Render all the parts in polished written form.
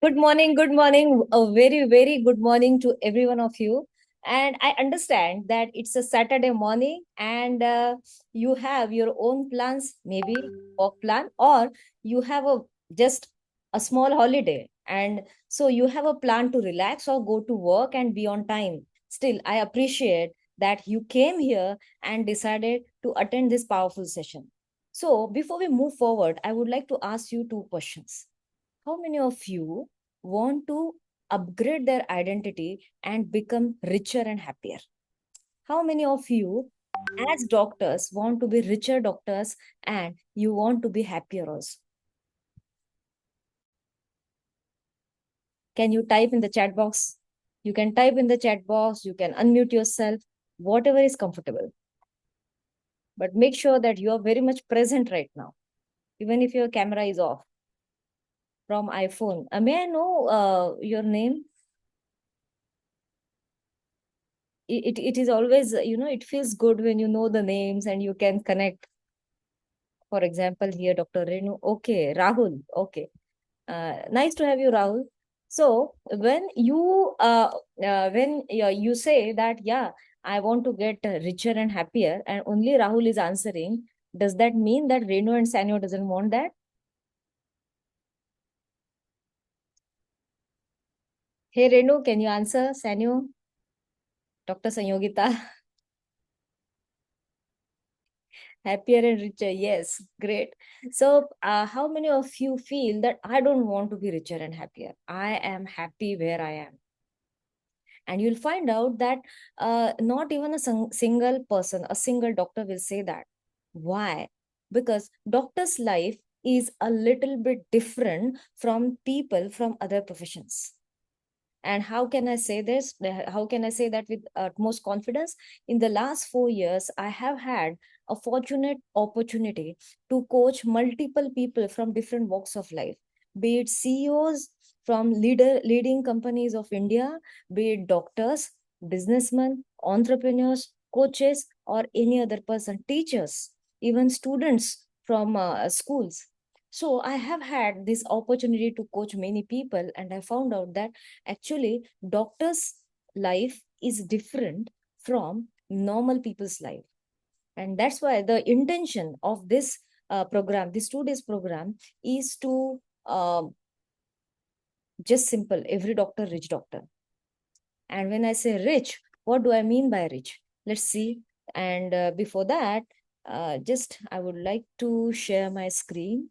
Good morning, good morning. A very, very good morning to every one of you. And I understand that it's a Saturday morning and you have your own plans, maybe work plan, or you have just a small holiday. And so you have a plan to relax or go to work and be on time. Still, I appreciate that you came here and decided to attend this powerful session. So before we move forward, I would like to ask you two questions. How many of you want to upgrade their identity and become richer and happier? How many of you, as doctors, want to be richer doctors and you want to be happier also? Can you type in the chat box? You can type in the chat box, you can unmute yourself, whatever is comfortable. But make sure that you are very much present right now, even if your camera is off from iPhone. May I know your name? It is always, it feels good when you know the names and you can connect. For example, here Dr. Renu. Okay, Rahul. Okay, nice to have you, Rahul. So when you say that, yeah, I want to get richer and happier, and only Rahul is answering, does that mean that Renu and Sanyo doesn't want that? Hey Renu, can you answer? Sanyo, Dr. Sanyogita? Happier and richer. Yes, great. So, how many of you feel that I don't want to be richer and happier? I am happy where I am. And you'll find out that not even a single person, a single doctor will say that. Why? Because doctor's life is a little bit different from people from other professions. And how can I say this? How can I say that with utmost confidence? In the last 4 years, I have had a fortunate opportunity to coach multiple people from different walks of life, be it CEOs from leading companies of India, be it doctors, businessmen, entrepreneurs, coaches, or any other person, teachers, even students from schools. So I have had this opportunity to coach many people, and I found out that actually doctor's life is different from normal people's life. And that's why the intention of this program, this 2 days program, is to just simple every doctor rich doctor. And when I say rich, what do I mean by rich? Let's see. And before that, just I would like to share my screen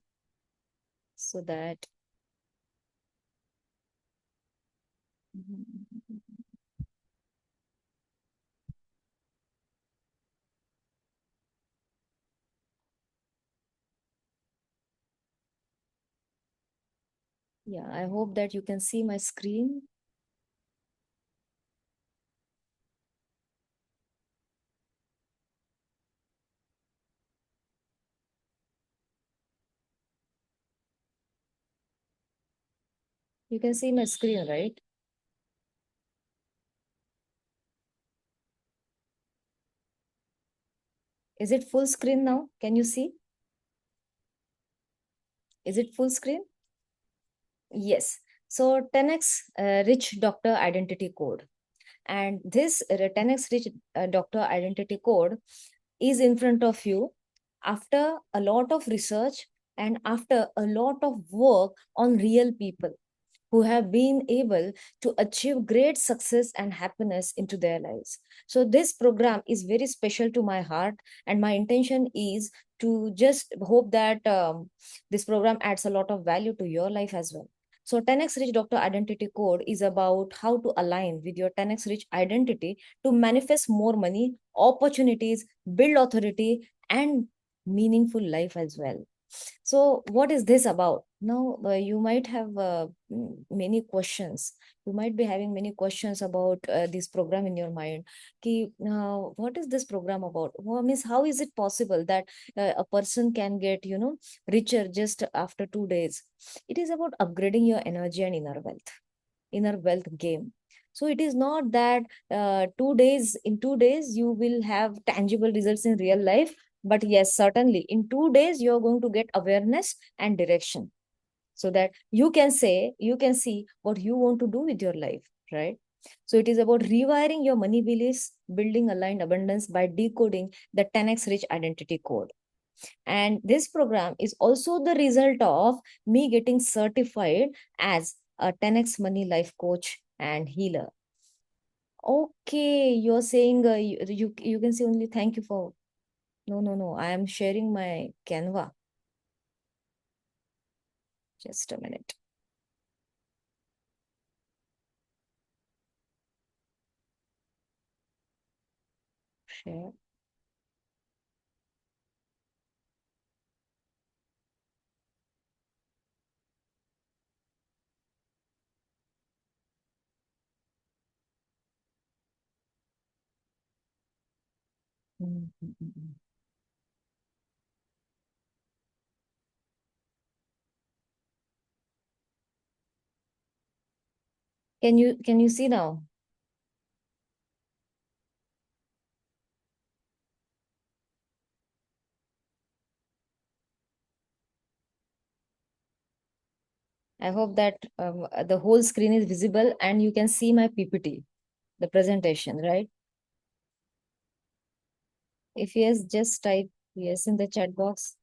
so that yeah, I hope that you can see my screen. You can see my screen, right? Is it full screen now? Can you see? Is it full screen? Yes. So 10x Rich Doctor Identity Code. And this 10x Rich Doctor Identity Code is in front of you after a lot of research and after a lot of work on real people who have been able to achieve great success and happiness into their lives. So this program is very special to my heart, and my intention is to just hope that this program adds a lot of value to your life as well. So 10x Rich Doctor Identity Code is about how to align with your 10x Rich identity to manifest more money, opportunities, build authority, and meaningful life as well. So, what is this about? Now, you might have many questions. You might be having many questions about this program in your mind. Ki, what is this program about? Well, means how is it possible that a person can get, richer just after 2 days? It is about upgrading your energy and inner wealth game. So it is not that 2 days, in 2 days you will have tangible results in real life, but yes, certainly in 2 days you're going to get awareness and direction. so that you can see what you want to do with your life, right? So it is about rewiring your money beliefs, building aligned abundance by decoding the 10x rich identity code. And this program is also the result of me getting certified as a 10x money life coach and healer. Okay, you're saying you can say only thank you for. No, no, no. I am sharing my Canva. Just a minute. Share. Mm, mm, mm, mm. Can you see now? I hope that the whole screen is visible and you can see my PPT, the presentation, right? If yes, just type yes in the chat box.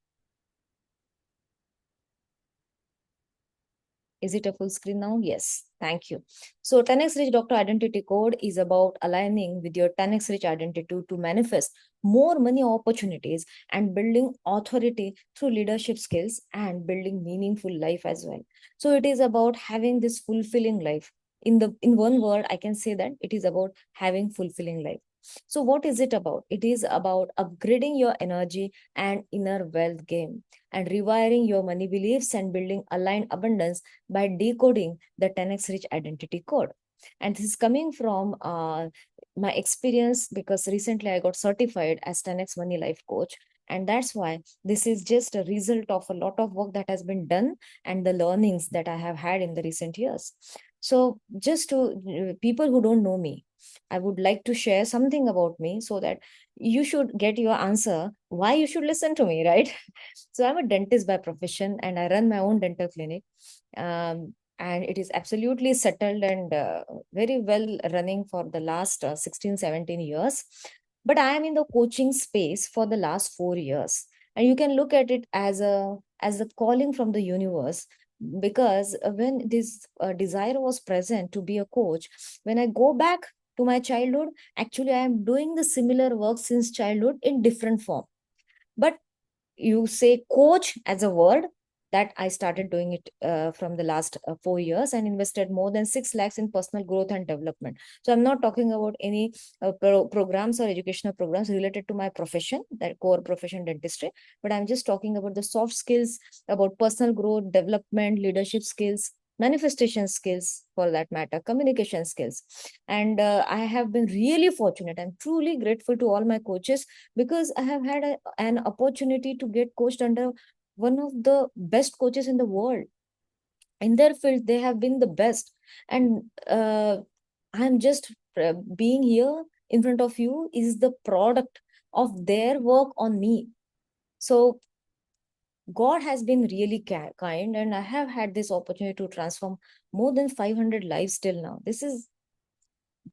Is it a full screen now? Yes. Thank you. So 10x Rich Doctor Identity Code is about aligning with your 10x Rich identity to manifest more money opportunities and building authority through leadership skills and building meaningful life as well. So it is about having this fulfilling life. In one word, I can say that it is about having fulfilling life. So what is it about? It is about upgrading your energy and inner wealth game and rewiring your money beliefs and building aligned abundance by decoding the 10x Rich identity code. And this is coming from my experience because recently I got certified as 10x Money Life Coach. And that's why this is just a result of a lot of work that has been done and the learnings that I have had in the recent years. So, just to people who don't know me, I would like to share something about me so that you should get your answer why you should listen to me, right? So, I'm a dentist by profession and I run my own dental clinic. And it is absolutely settled and very well running for the last 16, 17 years. But I am in the coaching space for the last 4 years. And you can look at it as a calling from the universe because when this desire was present to be a coach, when I go back to my childhood, actually I am doing the similar work since childhood in different form. But you say coach as a word that I started doing it from the last 4 years and invested more than 6 lakhs in personal growth and development. So I'm not talking about any programs or educational programs related to my profession, that core profession dentistry, but I'm just talking about the soft skills, about personal growth, development, leadership skills, manifestation skills for that matter, communication skills. And I have been really fortunate. I'm truly grateful to all my coaches because I have had an opportunity to get coached under one of the best coaches in the world. In their field, they have been the best. And I'm just being here in front of you is the product of their work on me. So God has been really kind, and I have had this opportunity to transform more than 500 lives till now. This is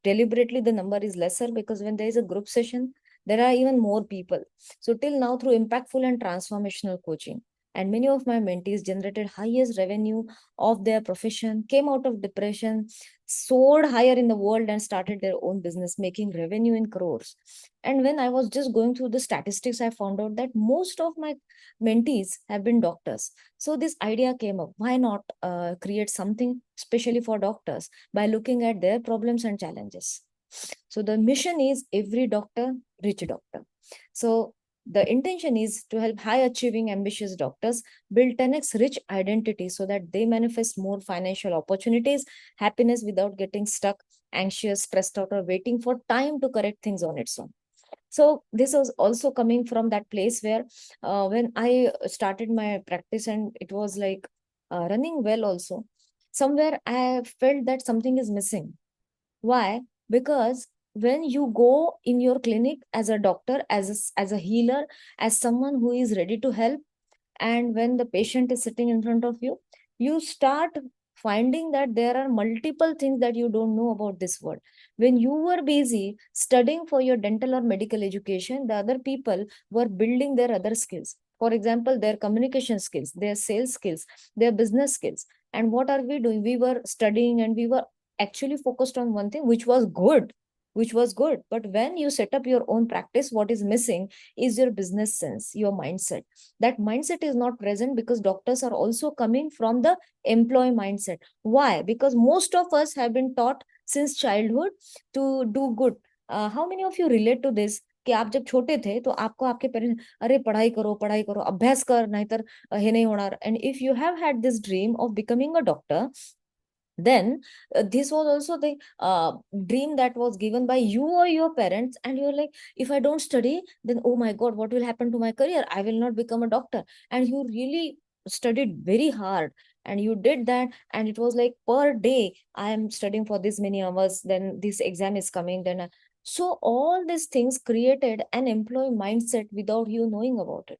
deliberately the number is lesser because when there is a group session there are even more people. So till now, through impactful and transformational coaching, and many of my mentees generated highest revenue of their profession, came out of depression, soared higher in the world, and started their own business making revenue in crores. And when I was just going through the statistics, I found out that most of my mentees have been doctors. So this idea came up, why not create something especially for doctors by looking at their problems and challenges. So the mission is every doctor, rich doctor. So the intention is to help high achieving, ambitious doctors build 10x rich identity so that they manifest more financial opportunities, happiness without getting stuck, anxious, stressed out, or waiting for time to correct things on its own. So this was also coming from that place where when I started my practice and it was like running well also, somewhere I felt that something is missing. Why? Because when you go in your clinic as a doctor, as a healer, as someone who is ready to help, and when the patient is sitting in front of you, you start finding that there are multiple things that you don't know about this world. When you were busy studying for your dental or medical education, the other people were building their other skills. For example, their communication skills, their sales skills, their business skills. And what are we doing? We were studying and we were actually focused on one thing, which was good, which was good. But when you set up your own practice, what is missing is your business sense, your mindset. That mindset is not present because doctors are also coming from the employee mindset. Why? Because most of us have been taught since childhood to do good. How many of you relate to this? कि आप जब छोटे थे तो आपको आपके parents, अरे पढ़ाई करो अभ्यास कर, नाहीतर हे नाही होणार. And if you have had this dream of becoming a doctor, then this was also the dream that was given by you or your parents, and you're like, if I don't study, then oh my god, what will happen to my career? I will not become a doctor. And you really studied very hard, and you did that, and it was like per day I am studying for this many hours, then this exam is coming, then so all these things created an employee mindset without you knowing about it.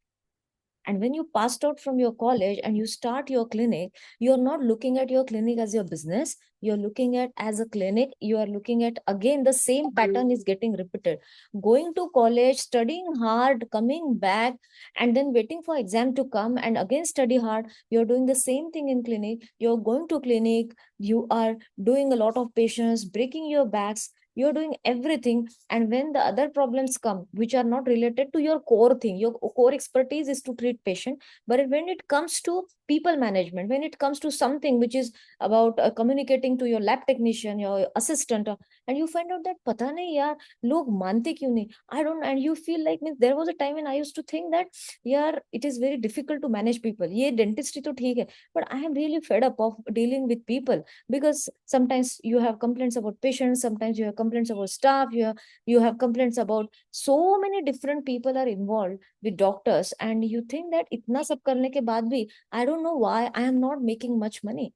And when you passed out from your college and you start your clinic, you're not looking at your clinic as your business. You're looking at as a clinic. You are looking at, again, the same pattern is getting repeated. Going to college, studying hard, coming back, and then waiting for exam to come and again study hard. You're doing the same thing in clinic. You're going to clinic. You are doing a lot of patients, breaking your backs. You're doing everything, and when the other problems come which are not related to your core thing, your core expertise is to treat patient, but when it comes to people management, when it comes to something which is about communicating to your lab technician, your assistant, and you find out that pata nahi yaar, log mante kyun nahi, I don't. And you feel like, means there was a time when I used to think that yaar, it is very difficult to manage people, ye dentistry to theek hai, but I am really fed up of dealing with people, because sometimes you have complaints about patients, sometimes you have complaints about staff, you have complaints about so many different people are involved with doctors, and you think that itna sab karne ke baad bhi, I don't know why I am not making much money.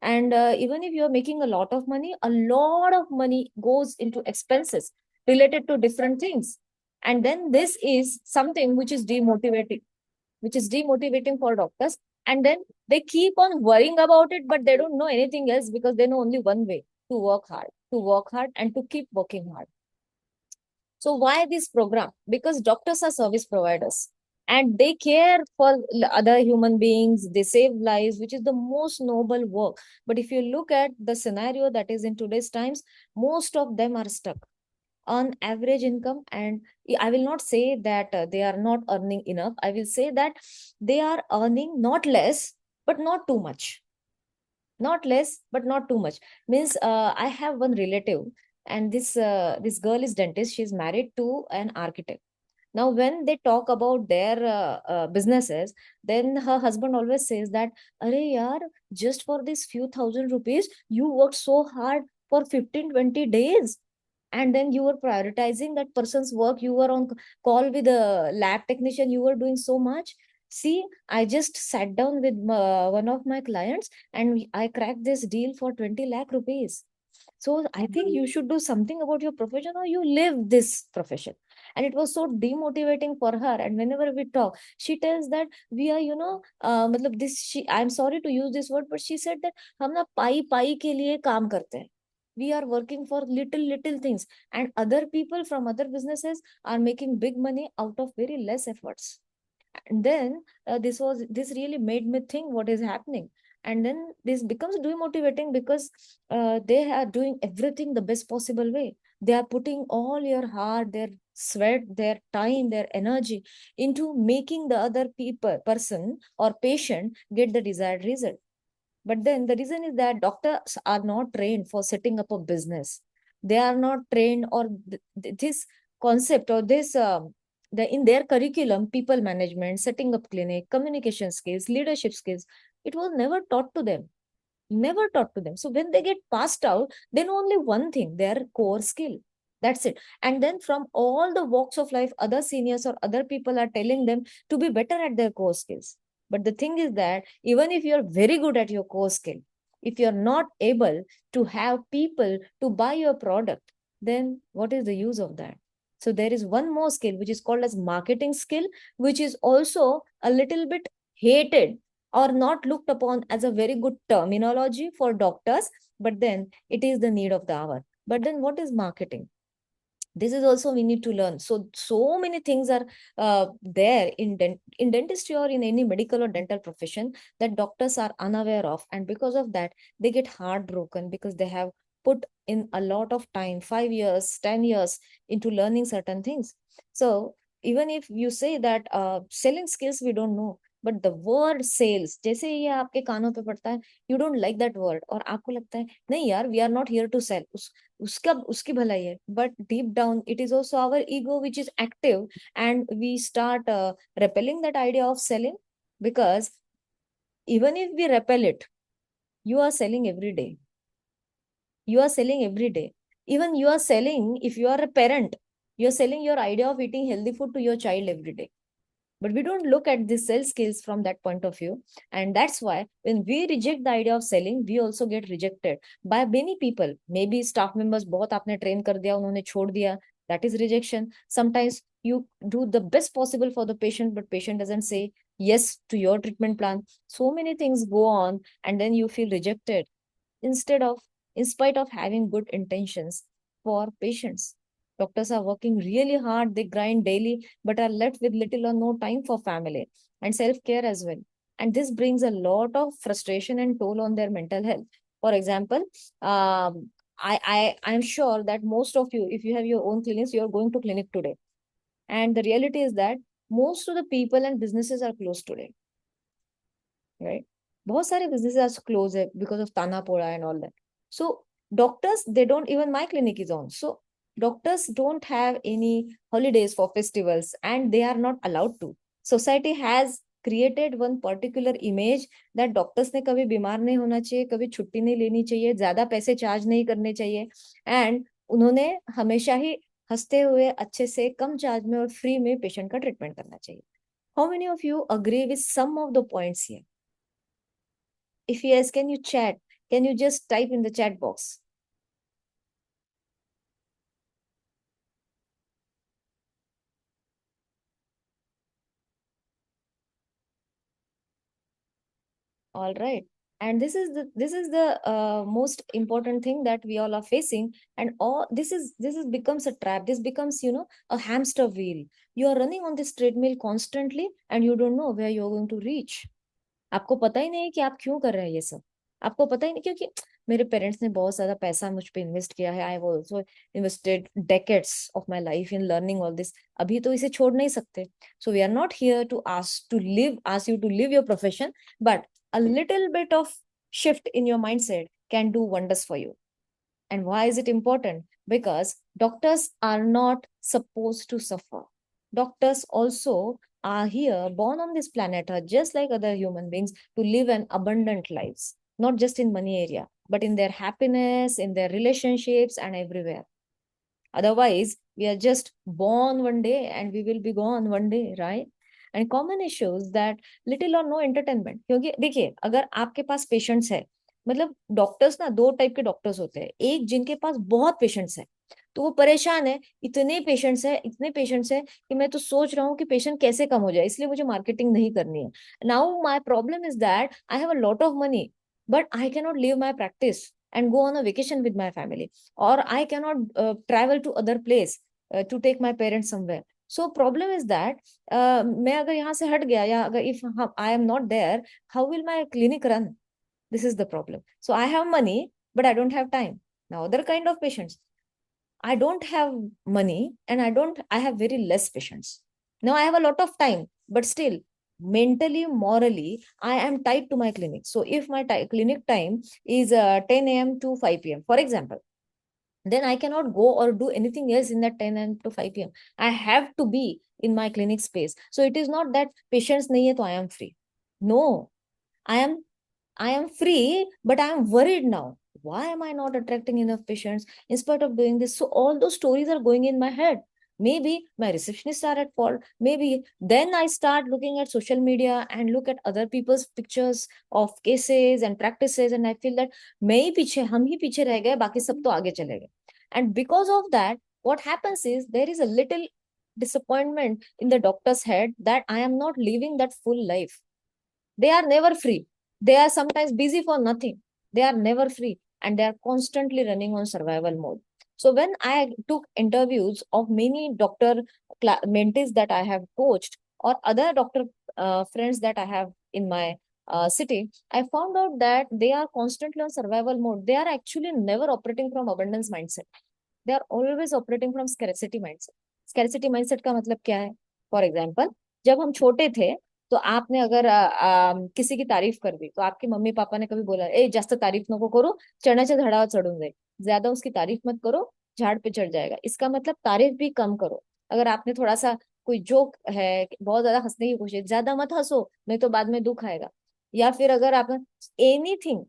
And even if you're making a lot of money, a lot of money goes into expenses related to different things. And then this is something which is demotivating for doctors. And then they keep on worrying about it, but they don't know anything else, because they know only one way: to work hard and to keep working hard. So why this program? Because doctors are service providers and they care for other human beings. They save lives, which is the most noble work. But if you look at the scenario that is in today's times, most of them are stuck on average income. And I will not say that they are not earning enough. I will say that they are earning not less, but not too much. Not less, but not too much. Means I have one relative, and this girl is dentist. She's married to an architect. Now, when they talk about their businesses, then her husband always says that, "Are yaar, just for this few thousand rupees, you worked so hard for 15-20 days, and then you were prioritizing that person's work. You were on call with a lab technician. You were doing so much. See, I just sat down with one of my clients, and I cracked this deal for 20 lakh rupees. So I think you should do something about your profession, or you live this profession." And it was so demotivating for her. And whenever we talk, she tells that we are, matlab this, I'm sorry to use this word, but she said that हम ना पाई पाई के लिए काम करते हैं. We are working for little things, and other people from other businesses are making big money out of very less efforts. And then this really made me think what is happening. And then this becomes demotivating, because they are doing everything the best possible way. They are putting all your heart, their sweat, their time, their energy into making the other person or patient get the desired result. But then the reason is that doctors are not trained for setting up a business. They are not trained, or this concept, or this in their curriculum, people management, setting up clinic, communication skills, leadership skills, it was never taught to them. Never taught to them. So when they get passed out, they know only one thing: their core skill. That's it. And then from all the walks of life, other seniors or other people are telling them to be better at their core skills. But the thing is that even if you're very good at your core skill, if you're not able to have people to buy your product, then what is the use of that? So there is one more skill which is called as marketing skill, which is also a little bit hated or not looked upon as a very good terminology for doctors, but then it is the need of the hour. But then what is marketing? This is also we need to learn. So many things are there in in dentistry or in any medical or dental profession that doctors are unaware of, and because of that they get heartbroken because they have put in a lot of time, 5 years, 10 years, into learning certain things. So even if you say that selling skills we don't know, but the word sales जैसे ये आपके कानों पे पड़ता है, you don't like that word, और आपको लगता है नहीं यार, we are not here to sell, उसका उसकी भलाई है, but deep down it is also our ego which is active, and we start repelling that idea of selling, because even if we repel it, you are selling every day. You are selling every day. Even you are selling, if you are a parent, you are selling your idea of eating healthy food to your child every day. But we don't look at the sell skills from that point of view. And that's why when we reject the idea of selling, we also get rejected by many people. Maybe staff members, बहुत आपने train कर दिया, उन्होंने छोड़ दिया. That is rejection. Sometimes you do the best possible for the patient, but patient doesn't say yes to your treatment plan. So many things go on, and then you feel rejected instead of, in spite of having good intentions for patients. Doctors are working really hard, they grind daily, but are left with little or no time for family and self-care as well. And this brings a lot of frustration and toll on their mental health. For example, I'm sure that most of you, if you have your own clinics, you're going to clinic today. And the reality is that most of the people and businesses are closed today, right? बहुत सारे businesses are closed because of Tana Poda and all that. So doctors, they don't, even my clinic is on. So doctors don't have any holidays for festivals, and they are not allowed to. Society has created one particular image that doctors ने कभी बीमार नहीं होना चाहिए, कभी छुट्टी नहीं लेनी चाहिए, ज्यादा पैसे चार्ज नहीं करने चाहिए, and उन्होंने हमेशा ही हंसते हुए अच्छे से कम चार्ज में और फ्री में पेशेंट का ट्रीटमेंट करना चाहिए. How many of you agree with some of the points here? If yes, can you chat? Can you just type in the chat box? All right. And this is the most important thing that we all are facing, and all this is becomes a trap. This becomes, a hamster wheel. You are running on this treadmill constantly, and you don't know where you're going to reach. आपको पता ही नहीं है कि आप क्यों कर रहे हैं ये सब. आपको पता ही नहीं, क्योंकि मेरे पेरेंट्स ने बहुत ज्यादा पैसा मुझ पे इन्वेस्ट किया है. I also invested decades of my life in learning all this. अभी तो इसे छोड़ नहीं सकते. So we are not here to ask you to leave your profession, but a little bit of shift in your mindset can do wonders for you. And why is it important? Because doctors are not supposed to suffer. Doctors also are here, born on this planet, are just like other human beings, to live an abundant lives, not just in money area, but in their happiness, in their relationships, and everywhere. Otherwise, we are just born one day and we will be gone one day, right? And common issues that little or no entertainment. क्योंकि देखिए, अगर आपके पास patients है, मतलब doctors ना दो type के doctors होते हैं. एक जिनके पास बहुत पेशेंट्स है, तो वो परेशान है, इतने पेशेंट्स है कि मैं तो सोच रहा हूँ कि पेशेंट कैसे कम हो जाए, इसलिए मुझे मार्केटिंग नहीं करनी है. Now my problem is that I have a lot of money, but I cannot leave my practice and go on a vacation with my family, or I cannot travel to other place to take my parents somewhere. So problem is that मैं अगर यहाँ से हट गया, या अगर if I am not there, how will my clinic run? This is the problem. So I have money, but I don't have time. Now other kind of patients, I don't have money, and I have very less patients. Now I have a lot of time, but still mentally, morally, I am tied to my clinic. So if my clinic time is 10 a.m. to 5 p.m., for example, then I cannot go or do anything else in that 10 a.m. to 5 p.m. I have to be in my clinic space. So it is not that patients nahi hai, to I am free. No, I am I am free, but I am worried now. Why am I not attracting enough patients in spite of doing this? So all those stories are going in my head. Maybe my receptionists are at fault. Maybe then I start looking at social media and look at other people's pictures of cases and practices, and I feel that मैं ही पीछे हम ही पीछे रह गए, बाकी सब तो आगे चले गए. And because of that, what happens is there is a little disappointment in the doctor's head that I am not living that full life. They are never free. They are sometimes busy for nothing. They are never free, and they are constantly running on survival mode. So when I took interviews of many doctor mentees that I have coached, or other doctor friends that I have in my city, I found out that they are constantly on survival mode. They are actually never operating from abundance mindset. They are always operating from scarcity mindset. Scarcity mindset का मतलब क्या है? For example, जब हम छोटे थे, तो आपने अगर किसी की तारीफ कर दी, तो आपके मम्मी पापा ने कभी बोला, ए जास्त तारीफ नको करो, चढ़ण्याच्या झाडावर चढून जाईल. ज्यादा उसकी तारीफ मत करो, झाड़ पे चढ़ जाएगा. इसका मतलब तारीफ भी कम करो. अगर आपने थोड़ा सा कोई जोक है, बहुत ज्यादा हंसने की कोशिश, ज्यादा मत हंसो, नहीं तो बाद में दुख आएगा. या फिर अगर आप anything,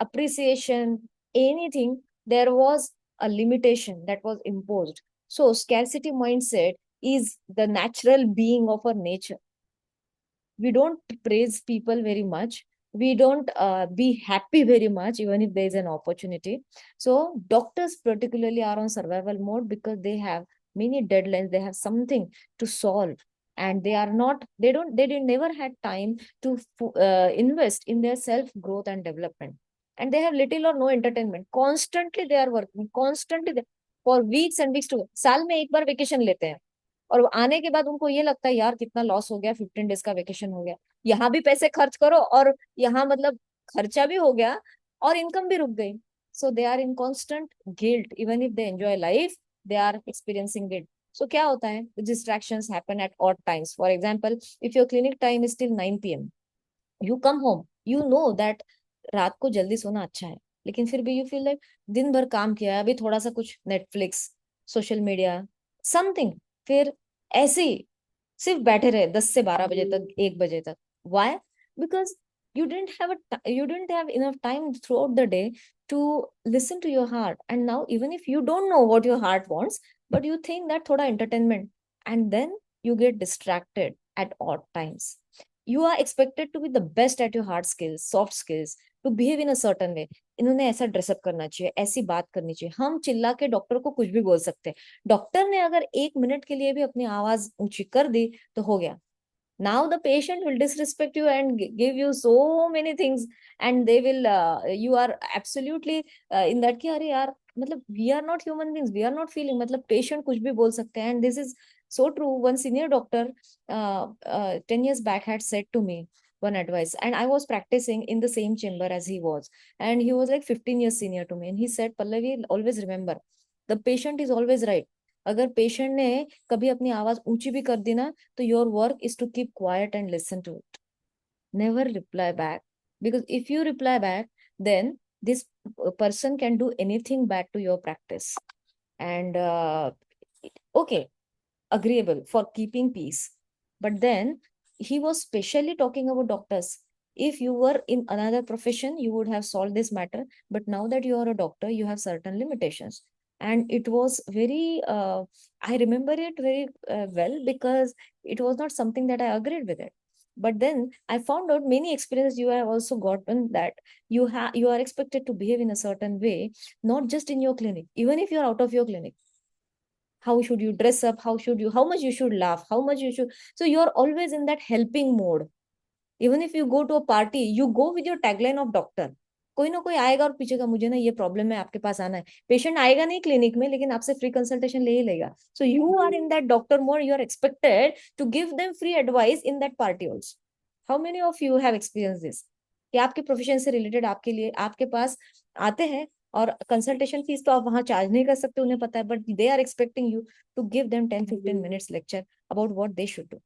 appreciation, anything, there was a limitation that was imposed. So scarcity mindset is the natural being of our nature. We don't praise people very much. We don't be happy very much, even if there is an opportunity. So doctors particularly are on survival mode because they have many deadlines. They have something to solve, and they are not. They didn't never had time to invest in their self growth and development. And they have little or no entertainment. Constantly they are working. Constantly for weeks and weeks to साल में एक बार vacation लेते हैं, और आने के बाद उनको ये लगता है यार कितना लॉस हो गया, 15 डेज का वेकेशन हो गया. यहाँ भी पैसे खर्च करो, और यहाँ मतलब खर्चा भी हो गया और इनकम भी रुक गई. So they are in constant guilt. Even if they enjoy life, they are experiencing guilt. So क्या होता है? Distractions happen at odd times. For example, if your clinic time is till 9 p.m, you come home, you know that रात को जल्दी सोना अच्छा है, लेकिन फिर भी यू फील लाइक दिन भर काम किया है, अभी थोड़ा सा कुछ नेटफ्लिक्स, सोशल मीडिया, समथिंग, फिर ऐसे ही सिर्फ बैठे रहे 10 से 12 बजे तक, 1 बजे तक. Why? Because you didn't have enough time throughout the day to listen to your heart. And now, even if you don't know what your heart wants, but you think that thoda entertainment, and then you get distracted at odd times. You are expected to be the best at your hard skills, soft skills, to behave in a certain way. इन्होंने ऐसा dress up करना चाहिए, ऐसी बात करनी चाहिए. हम चिल्ला के डॉक्टर को कुछ भी बोल सकते हैं. डॉक्टर ने अगर 1 मिनट के लिए भी अपनी आवाज ऊंची कर दी, तो हो गया. Now the patient will disrespect you and give you so many things, and they will you are absolutely in that कि अरे यार, मतलब we are not human beings, we are not feeling, मतलब patient कुछ भी बोल सकते हैं. And this is so true. One senior doctor 10 years back had said to me one advice, and I was practicing in the same chamber as he was, and he was like 15 years senior to me, and he said, Pallavi, always remember, the patient is always right. अगर patient ने कभी अपनी आवाज ऊंची भी कर दी ना, तो your work is to keep quiet and listen to it. Never reply back, because if you reply back, then this person can do anything back to your practice. And okay, agreeable for keeping peace, but then he was specially talking about doctors. If you were in another profession, you would have solved this matter, but now that you are a doctor, you have certain limitations. And it was very I remember it very well, because it was not something that I agreed with it. But then I found out many experiences you have also gotten, that you are expected to behave in a certain way, not just in your clinic, even if you're out of your clinic. How should you dress up? How much you should laugh? How much you should. So you're always in that helping mode. Even if you go to a party, you go with your tagline of doctor. कोई ना कोई आएगा और पूछेगा, मुझे ना ये problem है, आपके पास आना है. पेशेंट आएगा नहीं क्लिनिक में, लेकिन आपसे फ्री कंसल्टेशन ले ही लेगा. So you are in that doctor mode. You are expected to give them free advice in that party also. How many of you have experience this, कि आपके प्रोफेशन से रिलेटेड आपके लिए आपके पास आते हैं, और कंसल्टेशन फीस तो आप वहां चार्ज नहीं कर सकते, उन्हें पता है, but they are expecting you to give them 10-15 minutes lecture about what they should do.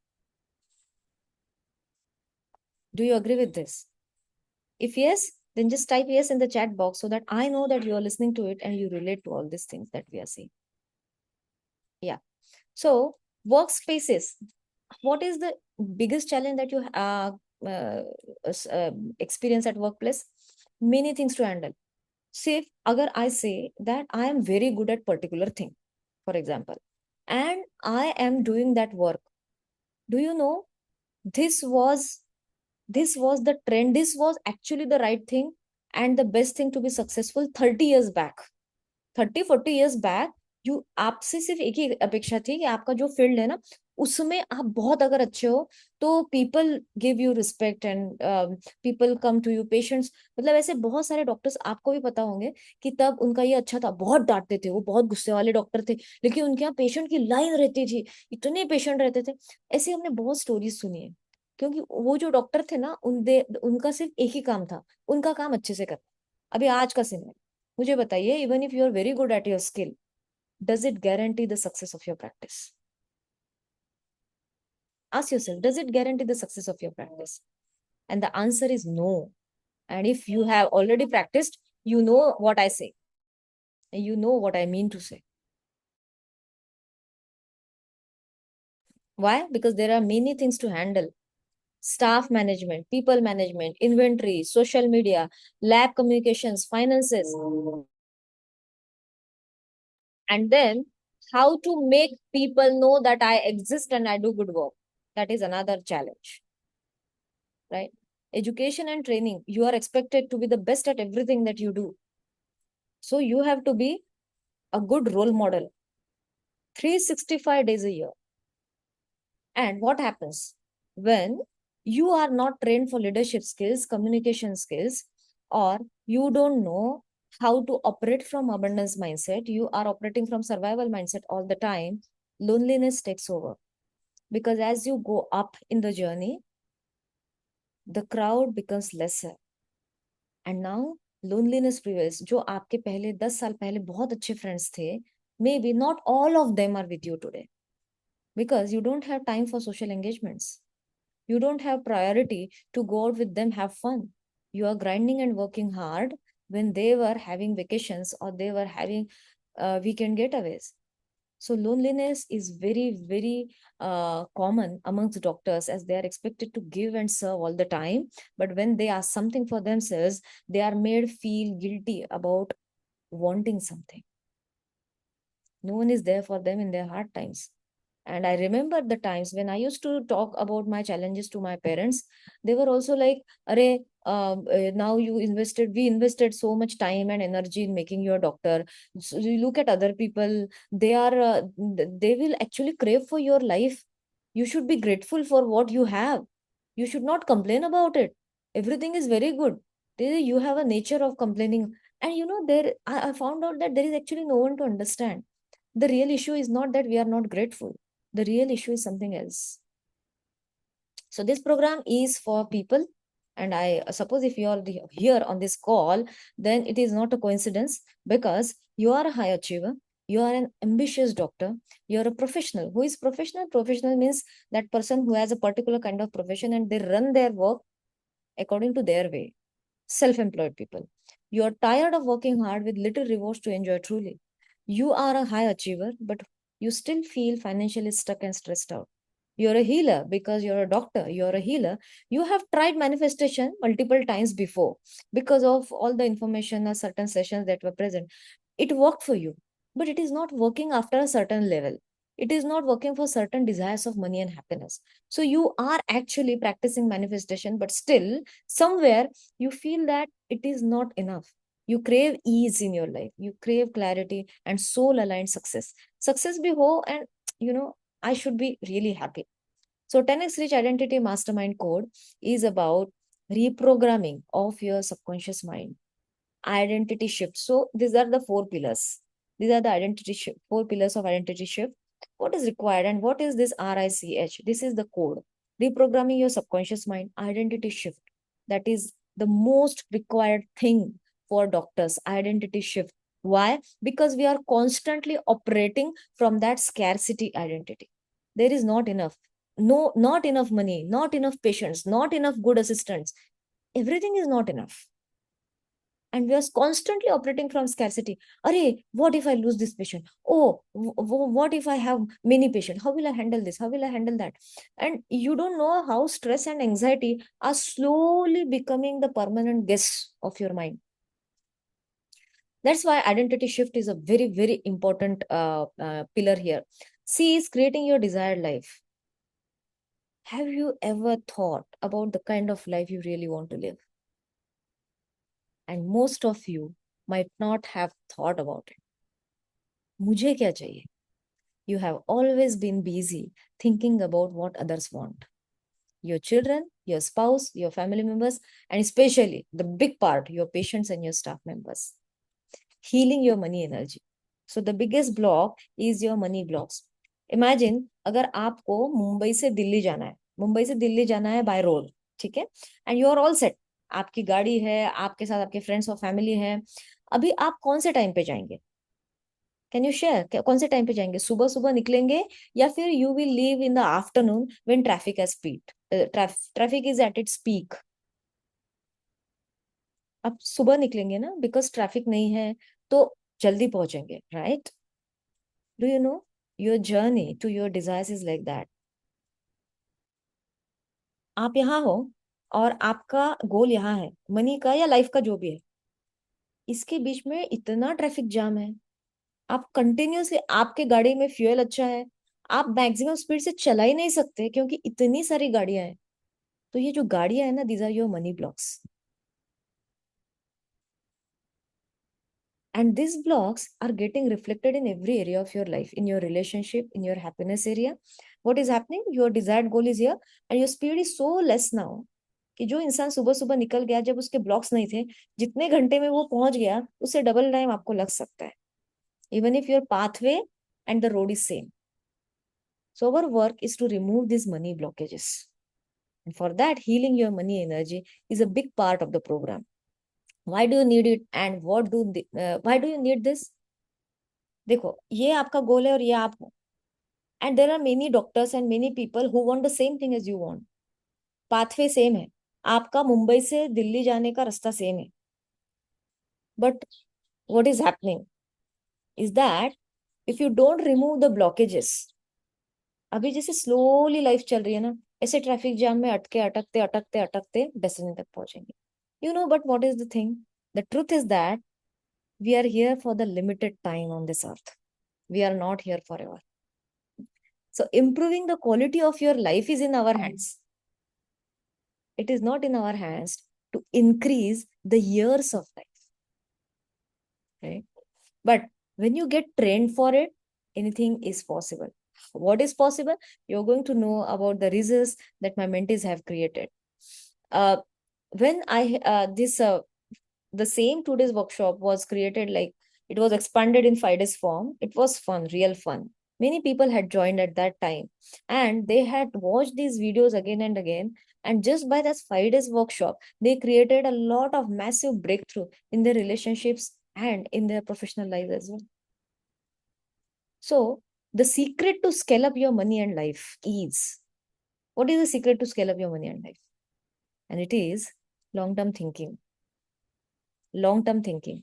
Do you agree with this? If yes, then just type yes in the chat box, so that I know that you are listening to it and you relate to all these things that we are saying. Yeah. So workspaces. What is the biggest challenge that you experience at workplace? Many things to handle. Say, agar I say that I am very good at particular thing, for example, and I am doing that work. Do you know, this was the trend. This was actually the right thing and the best thing to be successful 30 years back. 30-40 years back, आपसे सिर्फ एक ही अपेक्षा थी कि आपका जो field है ना, उसमें आप बहुत अगर अच्छे हो तो people give you respect and people come to you, patients, मतलब ऐसे बहुत सारे डॉक्टर्स आपको भी पता होंगे कि तब उनका ये अच्छा था, बहुत डांटते थे, वो बहुत गुस्से वाले डॉक्टर थे, लेकिन उनके यहाँ पेशेंट की लाइन रहती थी, इतने पेशेंट रहते थे। ऐसे हमने बहुत स्टोरीज सुनी है, क्योंकि वो जो डॉक्टर थे ना, उनका सिर्फ एक ही काम था, उनका काम अच्छे से करना। अभी आज का समय, मुझे बताइए, even if you are very good at your skill, does it guarantee the success of your practice? Ask yourself, does it guarantee the success of your practice? And the answer is no. And if you have already practiced, you know what I say. You know what I mean to say. Why? Because there are many things to handle: staff management, people management, inventory, social media, lab communications, finances, and then how to make people know that I exist and I do good work. That is another challenge, right? Education and training, you are expected to be the best at everything that you do. So you have to be a good role model 365 days a year. And what happens when you are not trained for leadership skills, communication skills, or you don't know how to operate from abundance mindset, you are operating from survival mindset all the time, loneliness takes over. Because as you go up in the journey, the crowd becomes lesser. And now loneliness prevails. जो आपके पहले 10 साल पहले बहुत अच्छे friends थे, maybe not all of them are with you today, because you don't have time for social engagements. You don't have priority to go out with them, have fun. You are grinding and working hard when they were having vacations or they were having weekend getaways. So loneliness is very, very common amongst doctors, as they are expected to give and serve all the time. But when they ask something for themselves, they are made feel guilty about wanting something. No one is there for them in their hard times. And I remember the times when I used to talk about my challenges to my parents. They were also like, Are, now we invested so much time and energy in making you a doctor. So you look at other people, they will actually crave for your life. You should be grateful for what you have. You should not complain about it. Everything is very good. You have a nature of complaining. And I found out that there is actually no one to understand. The real issue is not that we are not grateful. The real issue is something else. So this program is for people, and I suppose if you are here on this call, then it is not a coincidence, because you are a high achiever, you are an ambitious doctor, you are a professional. Who is professional? Professional means that person who has a particular kind of profession and they run their work according to their way. Self-employed people. You are tired of working hard with little rewards to enjoy truly. You are a high achiever, but you still feel financially stuck and stressed out. You're a healer because you're a doctor. You're a healer. You have tried manifestation multiple times before because of all the information or certain sessions that were present. It worked for you, but it is not working after a certain level. It is not working for certain desires of money and happiness. So you are actually practicing manifestation, but still somewhere you feel that it is not enough. You crave ease in your life, you crave clarity and soul aligned success be whole, and I should be really happy. So 10x Rich Identity Mastermind Code is about reprogramming of your subconscious mind. Identity shift. So these are the four pillars. These are the identity shift, four pillars of identity shift. What is required and what is this RICH? This is the code. Reprogramming your subconscious mind, identity shift. That is the most required thing for doctors, identity shift. Why? Because we are constantly operating from that scarcity identity. There is not enough. No, not enough money, not enough patients, not enough good assistants. Everything is not enough, and we are constantly operating from scarcity. Arey, what if I lose this patient? Oh, what if I have many patients? How will I handle this? How will I handle that? And you don't know how stress and anxiety are slowly becoming the permanent guests of your mind. That's why identity shift is a very, very important pillar here. C is creating your desired life. Have you ever thought about the kind of life you really want to live? And most of you might not have thought about it. मुझे क्या चाहिए? You have always been busy thinking about what others want. Your children, your spouse, your family members, and especially the big part, your patients and your staff members. Healing your money energy. So the biggest block is your money blocks. Imagine अगर आपको मुंबई से दिल्ली जाना है, मुंबई से दिल्ली जाना है bye road, ठीक है, and you are all set, आपकी गाड़ी है, आपके साथ आपके फ्रेंड्स और फैमिली है, अभी आप कौन से टाइम पे जाएंगे? कैन यू शेयर, कौन से टाइम पे जाएंगे? सुबह सुबह निकलेंगे या फिर you will leave in the afternoon when traffic has speed, traffic is at its peak? आप सुबह निकलेंगे ना, बिकॉज ट्रैफिक नहीं है, तो जल्दी पहुंचेंगे, right? Do you know your journey to your desires is like that. आप यहाँ हो और आपका गोल यहाँ है, मनी का या लाइफ का जो भी है, इसके बीच में इतना ट्रैफिक जाम है, आप कंटिन्यूसली, आपके गाड़ी में फ्यूल अच्छा है, आप मैक्सिमम स्पीड से चला ही नहीं सकते क्योंकि इतनी सारी गाड़ियां हैं. तो ये जो गाड़ियां है ना, these are your money blocks. And these blocks are getting reflected in every area of your life, in your relationship, in your happiness area. What is happening? Your desired goal is here and your speed is so less now कि जो इंसान सुबह सुबह निकल गया, जब उसके blocks नहीं थे, जितने घंटे में वो पहुंच गया, उससे डबल टाइम आपको लग सकता है, even if your pathway and the road is same. So our work is to remove these money blockages. And for that, healing your money energy is a big part of the program. Why do you need it and why do you need this? देखो, ये आपका गोल है और ये आप हो, and there are many doctors and many people who want the same thing as you want. Pathway same है, आपका मुंबई से दिल्ली जाने का रास्ता सेम है, but what is happening is that if you don't remove the blockages, अभी जैसे slowly life चल रही है ना, ऐसे ट्रैफिक जाम में अटके अटकते अटकते अटकते डेस्टिनेशन तक पहुंचेंगे. You know, but what is the thing, the truth is that we are here for the limited time on this earth. We are not here forever. So improving the quality of your life is in our hands. It is not in our hands to increase the years of life. Right? But when you get trained for it, anything is possible. What is possible? You're going to know about the results that my mentees have created. When I this the same 2 days workshop was created, like it was expanded in 5 days form. It was fun, real fun. Many people had joined at that time and they had watched these videos again and again. And just by that 5 days workshop, they created a lot of massive breakthrough in their relationships and in their professional lives as well. So the secret to scale up your money and life is, what is the secret to scale up your money and life? And it is long-term thinking. Long-term thinking.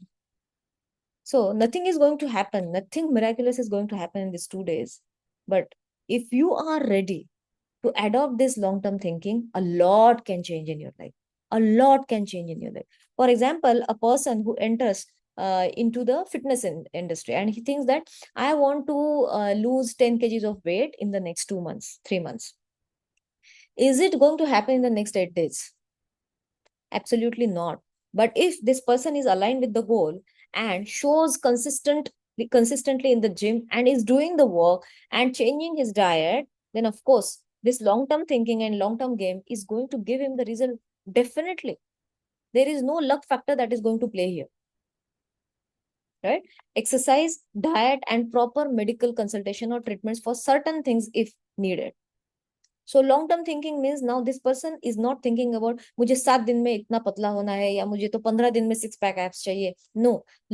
So nothing is going to happen. Nothing miraculous is going to happen in these 2 days. But if you are ready to adopt this long-term thinking, a lot can change in your life. A lot can change in your life. For example, a person who enters into the fitness industry and he thinks that I want to lose 10 kgs of weight in the next 2 months, 3 months. Is it going to happen in the next 8 days? Absolutely not. But if this person is aligned with the goal and shows consistently in the gym and is doing the work and changing his diet, then of course this long-term thinking and long-term game is going to give him the result. Definitely there is no luck factor that is going to play here, right? Exercise, diet, and proper medical consultation or treatments for certain things if needed. So long term thinking means now this person is not thinking about मुझे 7 दिन में इतना पतला होना है या मुझे तो 15 दिन में 6 पैक एब्स चाहिए. No,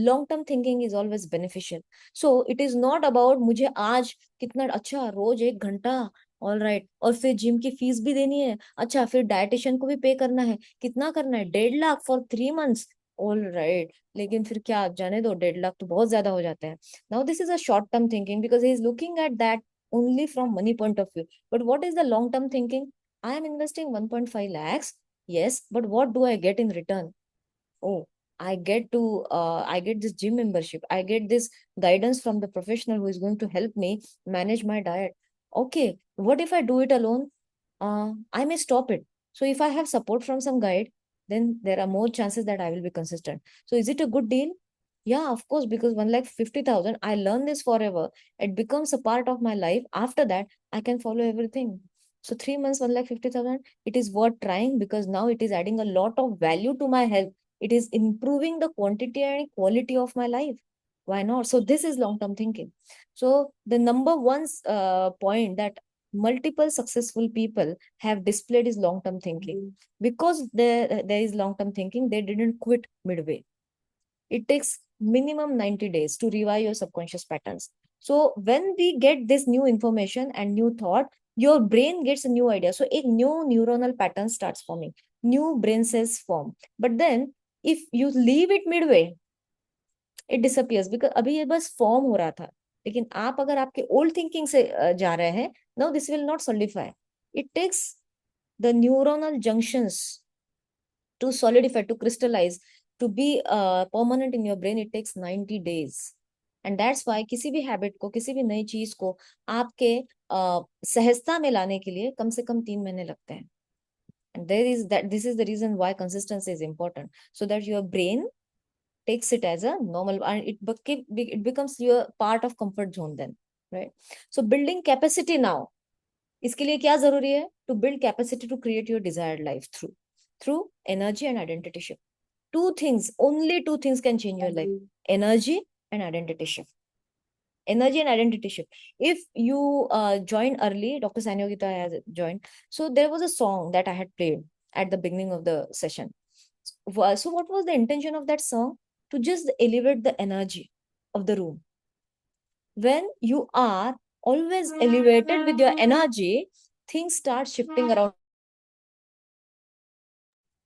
long term thinking is always beneficial. So it is not about मुझे आज कितना अच्छा रोज 1 घंटा, ऑल राइट, और फिर जिम की फीस भी देनी है, अच्छा फिर डाइटिशियन को भी पे करना है, कितना करना है, 1.5 lakh for 3 months, all right. लेकिन फिर क्या, जाने दो, 1.5 लाख तो बहुत ज्यादा हो जाता है. Now this is a short term thinking because he is looking at that only from money point of view. But what is the long term thinking? I am investing 1.5 lakhs. Yes, but what do I get in return? Oh, I get this gym membership. I get this guidance from the professional who is going to help me manage my diet. Okay, what if I do it alone? I may stop it. So if I have support from some guide, then there are more chances that I will be consistent. So is it a good deal? Yeah, of course, because 1,50,000, I learn this forever. It becomes a part of my life. After that, I can follow everything. So 3 months, 1,50,000, it is worth trying because now it is adding a lot of value to my health. It is improving the quantity and quality of my life. Why not? So this is long-term thinking. So the number one point that multiple successful people have displayed is long-term thinking. Because there is long-term thinking, they didn't quit midway. It takes minimum 90 days to revise your subconscious patterns. So when we get this new information and new thought, your brain gets a new idea. So a new neuronal pattern starts forming, new brain cells form. But then if you leave it midway, it disappears, because अभी ये बस form हो रहा था. लेकिन आप अगर आपके ओल्ड थिंकिंग से जा रहे हैं, now this will not solidify. It takes the neuronal junctions to solidify, to crystallize, to be permanent in your brain. It takes 90 days. And that's why किसी भी हैबिट को, किसी भी नई चीज को आपके सहजता में लाने के लिए कम से कम 3 महीने लगते हैं. And this is the reason why consistency is important, so that your brain takes it as a normal, and it becomes your part of comfort zone then, right? So building capacity now, इसके लिए क्या जरूरी है? To build capacity to create your desired life through energy and identity shift. Two things, only two things can change your life: energy and identity shift. Energy and identity shift. If you joined early, Dr. Sanyogita has joined. So there was a song that I had played at the beginning of the session. So what was the intention of that song? To just elevate the energy of the room. When you are always elevated with your energy, things start shifting around.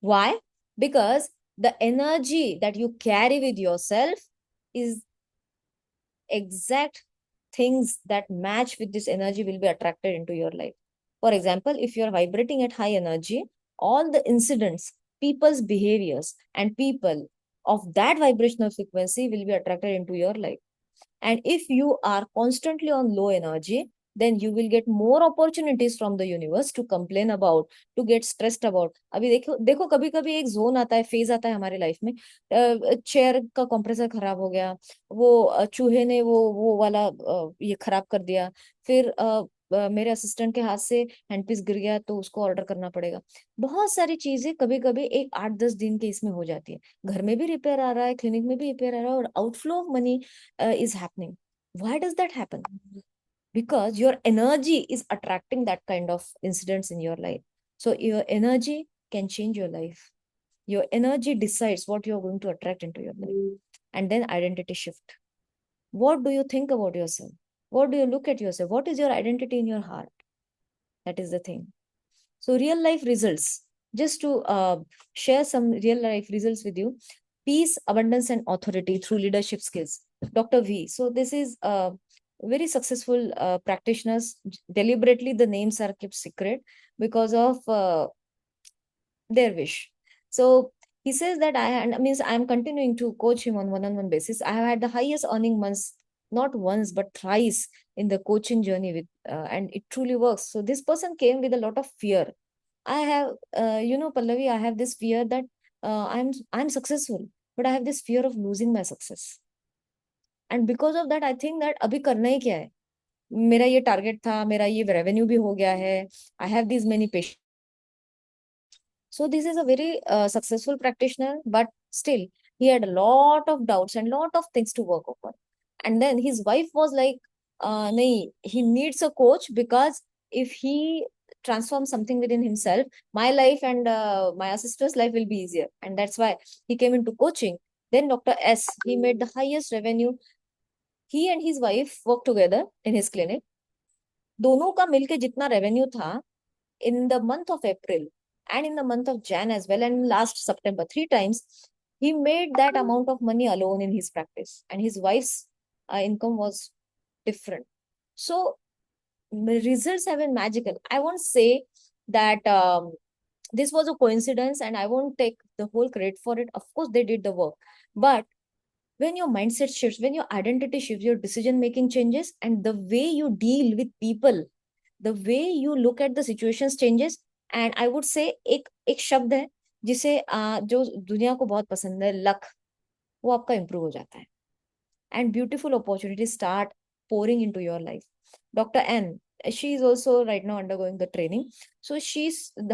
Why? Because the energy that you carry with yourself is exact things that match with this energy will be attracted into your life. For example, if you're vibrating at high energy, all the incidents, people's behaviors, and people of that vibrational frequency will be attracted into your life. And if you are constantly on low energy, then you will get more opportunities from the universe to complain about, to get stressed about. अभी देखो देखो, कभी कभी एक zone आता है, phase आता है हमारे लाइफ में, चेयर का कंप्रेसर खराब हो गया, वो चूहे ने वो वाला ये खराब कर दिया, फिर मेरे असिस्टेंट के हाथ से हैंडपीस गिर गया तो उसको ऑर्डर करना पड़ेगा. बहुत सारी चीजें कभी कभी एक 8-10 दिन के इसमें हो जाती है. घर में भी रिपेयर आ रहा है, क्लिनिक में भी रिपेयर आ रहा है, और outflow of money is happening. Why does that happen? Because your energy is attracting that kind of incidents in your life. So your energy can change your life. Your energy decides what you're going to attract into your life. And then identity shift. What do you think about yourself? What do you look at yourself? What is your identity in your heart? That is the thing. So real life results, just to share some real life results with you: peace, abundance, and authority through leadership skills. Dr. V. So this is very successful practitioners. Deliberately, the names are kept secret because of their wish. So he says that I'm continuing to coach him on one-on-one basis. I have had the highest earning months, not once but thrice in the coaching journey with, and it truly works. So this person came with a lot of fear. I have, Pallavi, I have this fear that I'm successful, but I have this fear of losing my success. And because of that, I think that अभी करना ही क्या है? मेरा ये target था, मेरा ये revenue भी हो गया है. I have these many patients. So this is a very successful practitioner, but still he had a lot of doubts and lot of things to work upon. And then his wife was like, nahi, he needs a coach, because if he transforms something within himself, my life and my assistant's life will be easier. And that's why he came into coaching. Then Dr. S, he made the highest revenue. He and his wife worked together in his clinic. दोनों का मिलके जितना revenue था in the month of April and in the month of Jan as well, and last September, 3 times, he made that amount of money alone in his practice, and his wife's income was different. So the results have been magical. I won't say that this was a coincidence, and I won't take the whole credit for it. Of course, they did the work, but when your mindset shifts, when your identity shifts, your decision making changes, and the way you deal with people, the way you look at the situations changes. And I would say एक शब्द है जिसे जो दुनिया को बहुत पसंद है, लक. वो आपका इंप्रूव हो जाता है, and beautiful opportunities start pouring into your life. Dr. N, she is also right now undergoing the training. So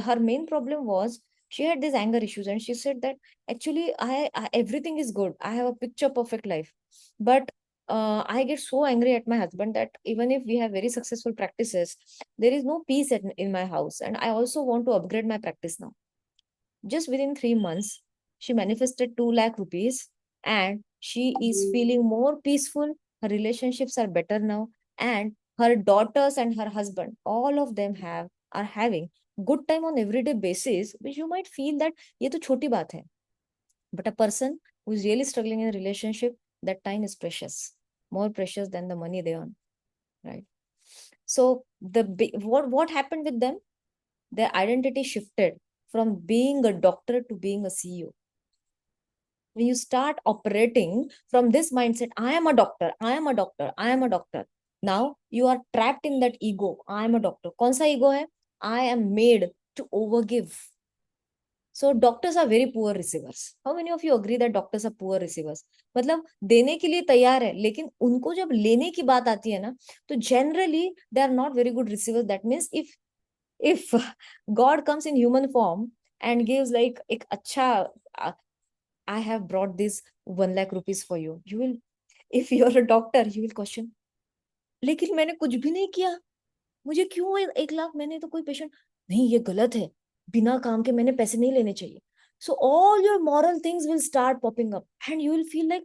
her main problem was she had these anger issues, and she said that actually I everything is good. I have a picture perfect life, but I get so angry at my husband that even if we have very successful practices, there is no peace in my house, and I also want to upgrade my practice now. Just within 3 months, she manifested 2 lakh rupees, and she is feeling more peaceful. Her relationships are better now, and her daughters and her husband, all of them are having good time on everyday basis, which you might feel that ये तो छोटी बात है. But a person who is really struggling in a relationship, that time is precious, more precious than the money they earn, right? So what happened with them? Their identity shifted from being a doctor to being a CEO. When you start operating from this mindset, I am a doctor, I am a doctor, I am a doctor. Now you are trapped in that ego. I am a doctor. कौन सा ego है? I am made to overgive. So doctors are very poor receivers. How many of you agree that doctors are poor receivers? मतलब देने के लिए तैयार है, लेकिन उनको जब लेने की बात आती है ना, तो generally they are not very good receivers. That means if God comes in human form and gives like एक अच्छा I have brought this 1 lakh rupees for you, you will, if you're a doctor, you will question, लेकिन मैंने कुछ भी नहीं किया, मुझे क्यों 1 लाख, मैंने तो कोई पेशेंट नहीं, ये गलत है, बिना काम के मैंने पैसे नहीं लेने चाहिए. So all your moral things will start popping up, and you will feel like,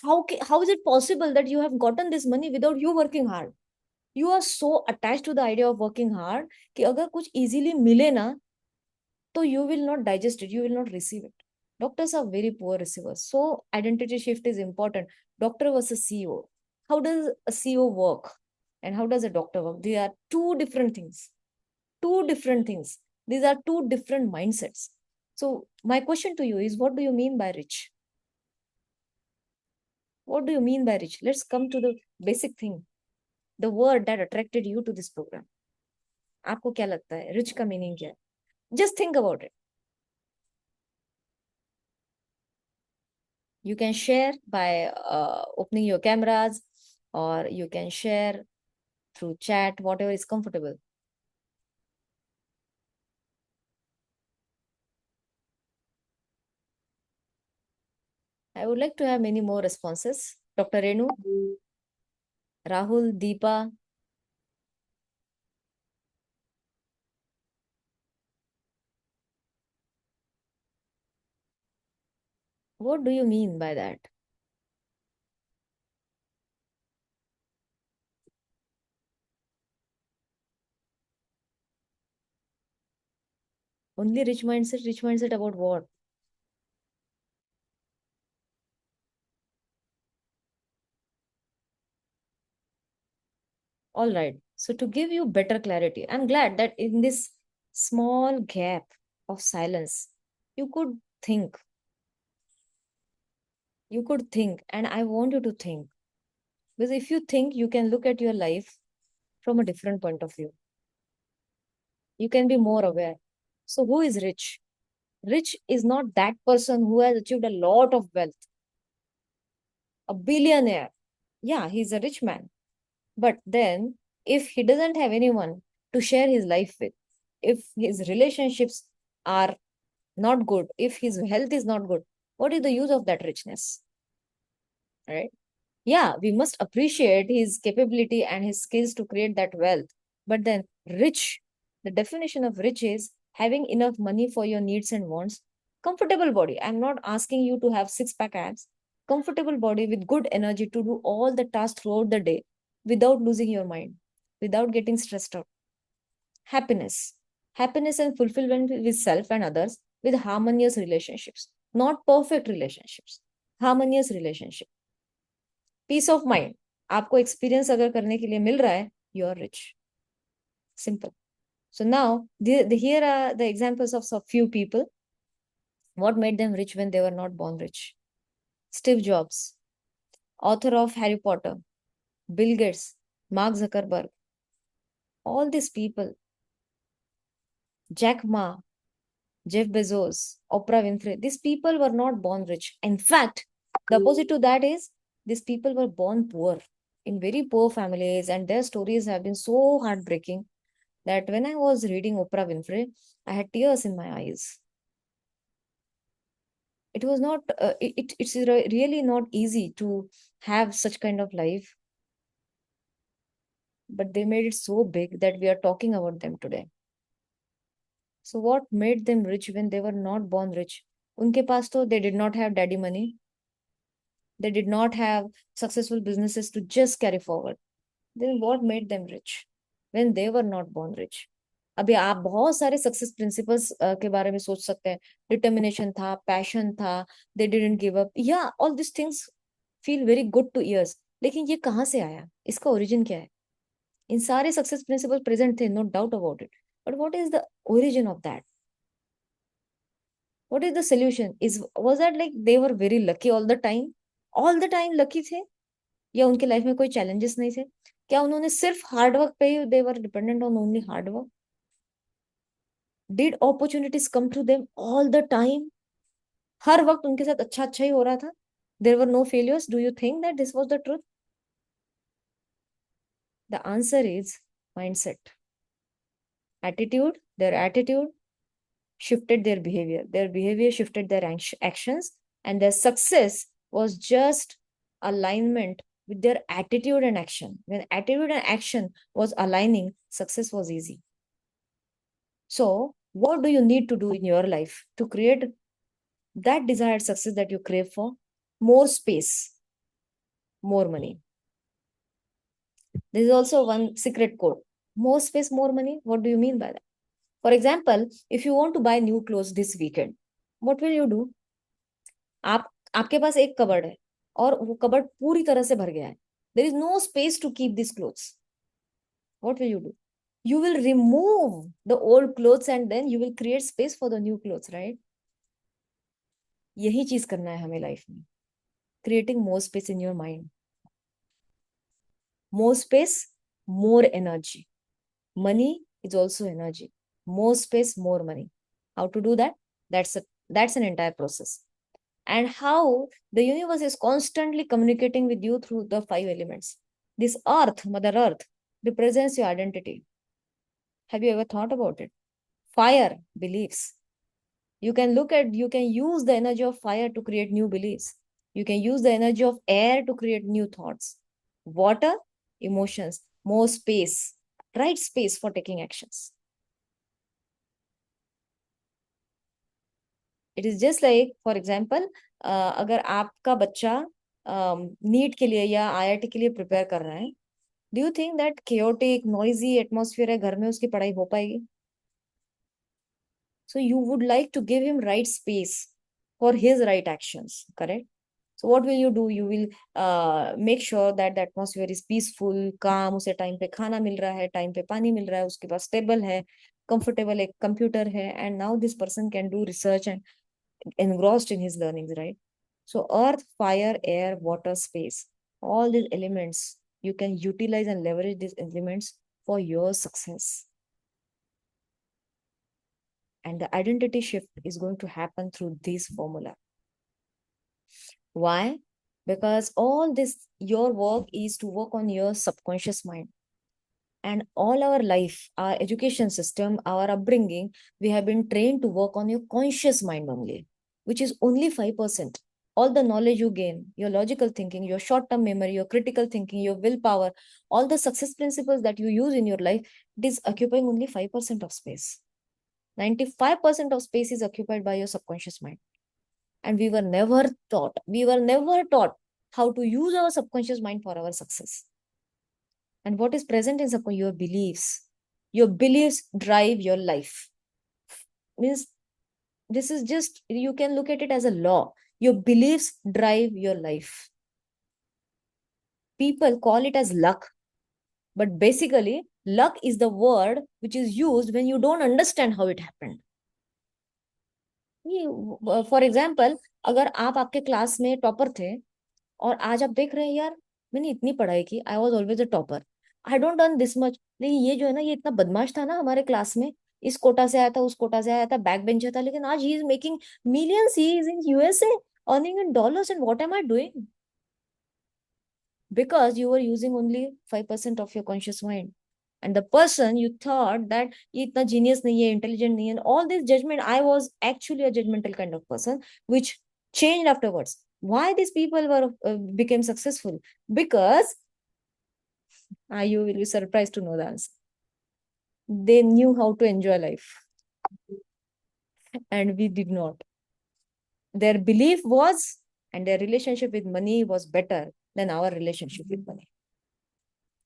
how is it possible that you have gotten this money without you working hard? You are so attached to the idea of working hard कि अगर कुछ easily मिले ना, तो you will not digest it, you will not receive it. Doctors are very poor receivers. So identity shift is important. Doctor versus CEO. How does a CEO work? And how does a doctor work? They are two different things. Two different things. These are two different mindsets. So my question to you is, what do you mean by rich? What do you mean by rich? Let's come to the basic thing. The word that attracted you to this program. आपको क्या लगता है rich का meaning क्या है? Just think about it. You can share by opening your cameras, or you can share through chat, whatever is comfortable. I would like to have many more responses. Dr. Renu, Rahul, Deepa. What do you mean by that? Only rich mindset? Rich mindset about what? All right. So to give you better clarity, I'm glad that in this small gap of silence, you could think. You could think, and I want you to think. Because if you think, you can look at your life from a different point of view. You can be more aware. So who is rich? Rich is not that person who has achieved a lot of wealth, a billionaire. Yeah, he's a rich man. But then, if he doesn't have anyone to share his life with, if his relationships are not good, if his health is not good, what is the use of that richness? Right? Yeah, we must appreciate his capability and his skills to create that wealth. But then, rich, the definition of rich is having enough money for your needs and wants, comfortable body. I'm not asking you to have six-pack abs, comfortable body with good energy to do all the tasks throughout the day without losing your mind, without getting stressed out. Happiness, happiness and fulfillment with self and others, with harmonious relationships, not perfect relationships, harmonious relationship. Peace of mind आपको experience अगर करने के लिए मिल रहा है, you are rich. Simple. So now, here are the examples of so few people. What made them rich when they were not born rich? Steve Jobs, author of Harry Potter, Bill Gates, Mark Zuckerberg, all these people, Jack Ma, Jeff Bezos, Oprah Winfrey, these people were not born rich. In fact, The opposite to that is these people were born poor in very poor families, and their stories have been so heartbreaking that when I was reading Oprah Winfrey, I had tears in my eyes. It was not, it's really not easy to have such kind of life, but they made it so big that we are talking about them today. So what made them rich when they were not born rich? Unke paas to they did not have daddy money. They did not have successful businesses to just carry forward. Then what made them rich when they were not born rich? अभी आप बहुत सारे success principles के बारे में सोच सकते हैं. डिटर्मिनेशन था, पैशन था, दे डिडंट गिव अप, या all this things feel very good two years. लेकिन ये कहाँ से आया, इसका ओरिजिन क्या है? इन सारे सक्सेस प्रिंसिपल प्रेजेंट थे, no doubt about it, but what is the origin of that? What is the solution? Is was that like they were very lucky all the time lucky थे, या उनके life में कोई challenges नहीं थे? क्या उन्होंने सिर्फ हार्ड वर्क पे ही, they were dependent on only hard work? Did opportunities come to them all the time? हर वक्त उनके साथ अच्छा अच्छा ही हो रहा था? There were no failures? Do you think that this was the truth? The answer is mindset, attitude. Their attitude shifted their behavior shifted their actions, and their success was just alignment with their attitude and action. When attitude and action was aligning, success was easy. So what do you need to do in your life to create that desired success that you crave for? More space, more money. This is also one secret code. More space, more money. What do you mean by that? For example, if you want to buy new clothes this weekend, what will you do? आप आपके पास एक cupboard है और वो cupboard पूरी तरह से भर गया है. There is no space to keep this clothes. What will you do? You will remove the old clothes and then you will create space for the new clothes, right? यही चीज करना है हमें लाइफ में. Creating more space in your mind. More space, more energy. Money is also energy. More space, more money. How to do that? That's an entire process. And how the universe is constantly communicating with you through the 5 elements. This earth, Mother Earth, represents your identity. Have you ever thought about it? Fire, beliefs. You can use the energy of fire to create new beliefs. You can use the energy of air to create new thoughts. Water, emotions. More space, right space for taking actions. It is just like, for example, अगर आपका बच्चा NEET के लिए या IIT के लिए prepare कर रहा है, do you think that chaotic noisy atmosphere है घर में उसकी पढ़ाई हो पाएगी? So you would like to give him right space for his right actions, correct? So what will you do? You will make sure that the atmosphere is peaceful, calm, उसे time पे खाना मिल रहा है, टाइम पे पानी मिल रहा है, उसके पास स्टेबल है, कंफर्टेबल एक कंप्यूटर है, and now this person can do research and engrossed in his learnings, right? So earth, fire, air, water, space, all these elements, you can utilize and leverage these elements for your success. And the identity shift is going to happen through this formula. Why? Because all this, your work is to work on your subconscious mind. And all our life, our education system, our upbringing, we have been trained to work on your conscious mind only, which is only 5%. All the knowledge you gain, your logical thinking, your short-term memory, your critical thinking, your willpower, all the success principles that you use in your life, it is occupying only 5% of space. 95% of space is occupied by your subconscious mind. And we were never taught how to use our subconscious mind for our success. And what is present in subconscious? Your beliefs. Your beliefs drive your life. Means this is just, you can look at it as a law. Your beliefs drive your life. People call it as luck. But basically, luck is the word which is used when you don't understand how it happened. For example, अगर आप आपके class में topper थे और आज आप देख रहे हैं यार मैंने इतनी पढ़ाई की, I was always a topper, I don't earn this much, लेकिन ये जो है ना ये इतना बदमाश था ना हमारे क्लास में, इस कोटा से आया था, उस कोटा से आया था, बैक बेंचर था, लेकिन आज he is making millions, he is in USA, earning in dollars, and what am I doing? Because you were using only 5% of your conscious mind. And the person you thought that ये इतना genius नहीं है, intelligent नहीं है, and all this judgment, I was actually a judgmental kind of person, which changed afterwards. Why these people were became successful? Because you will be surprised to know the answer. They knew how to enjoy life, and we did not. Their belief was, and their relationship with money was better than our relationship with money.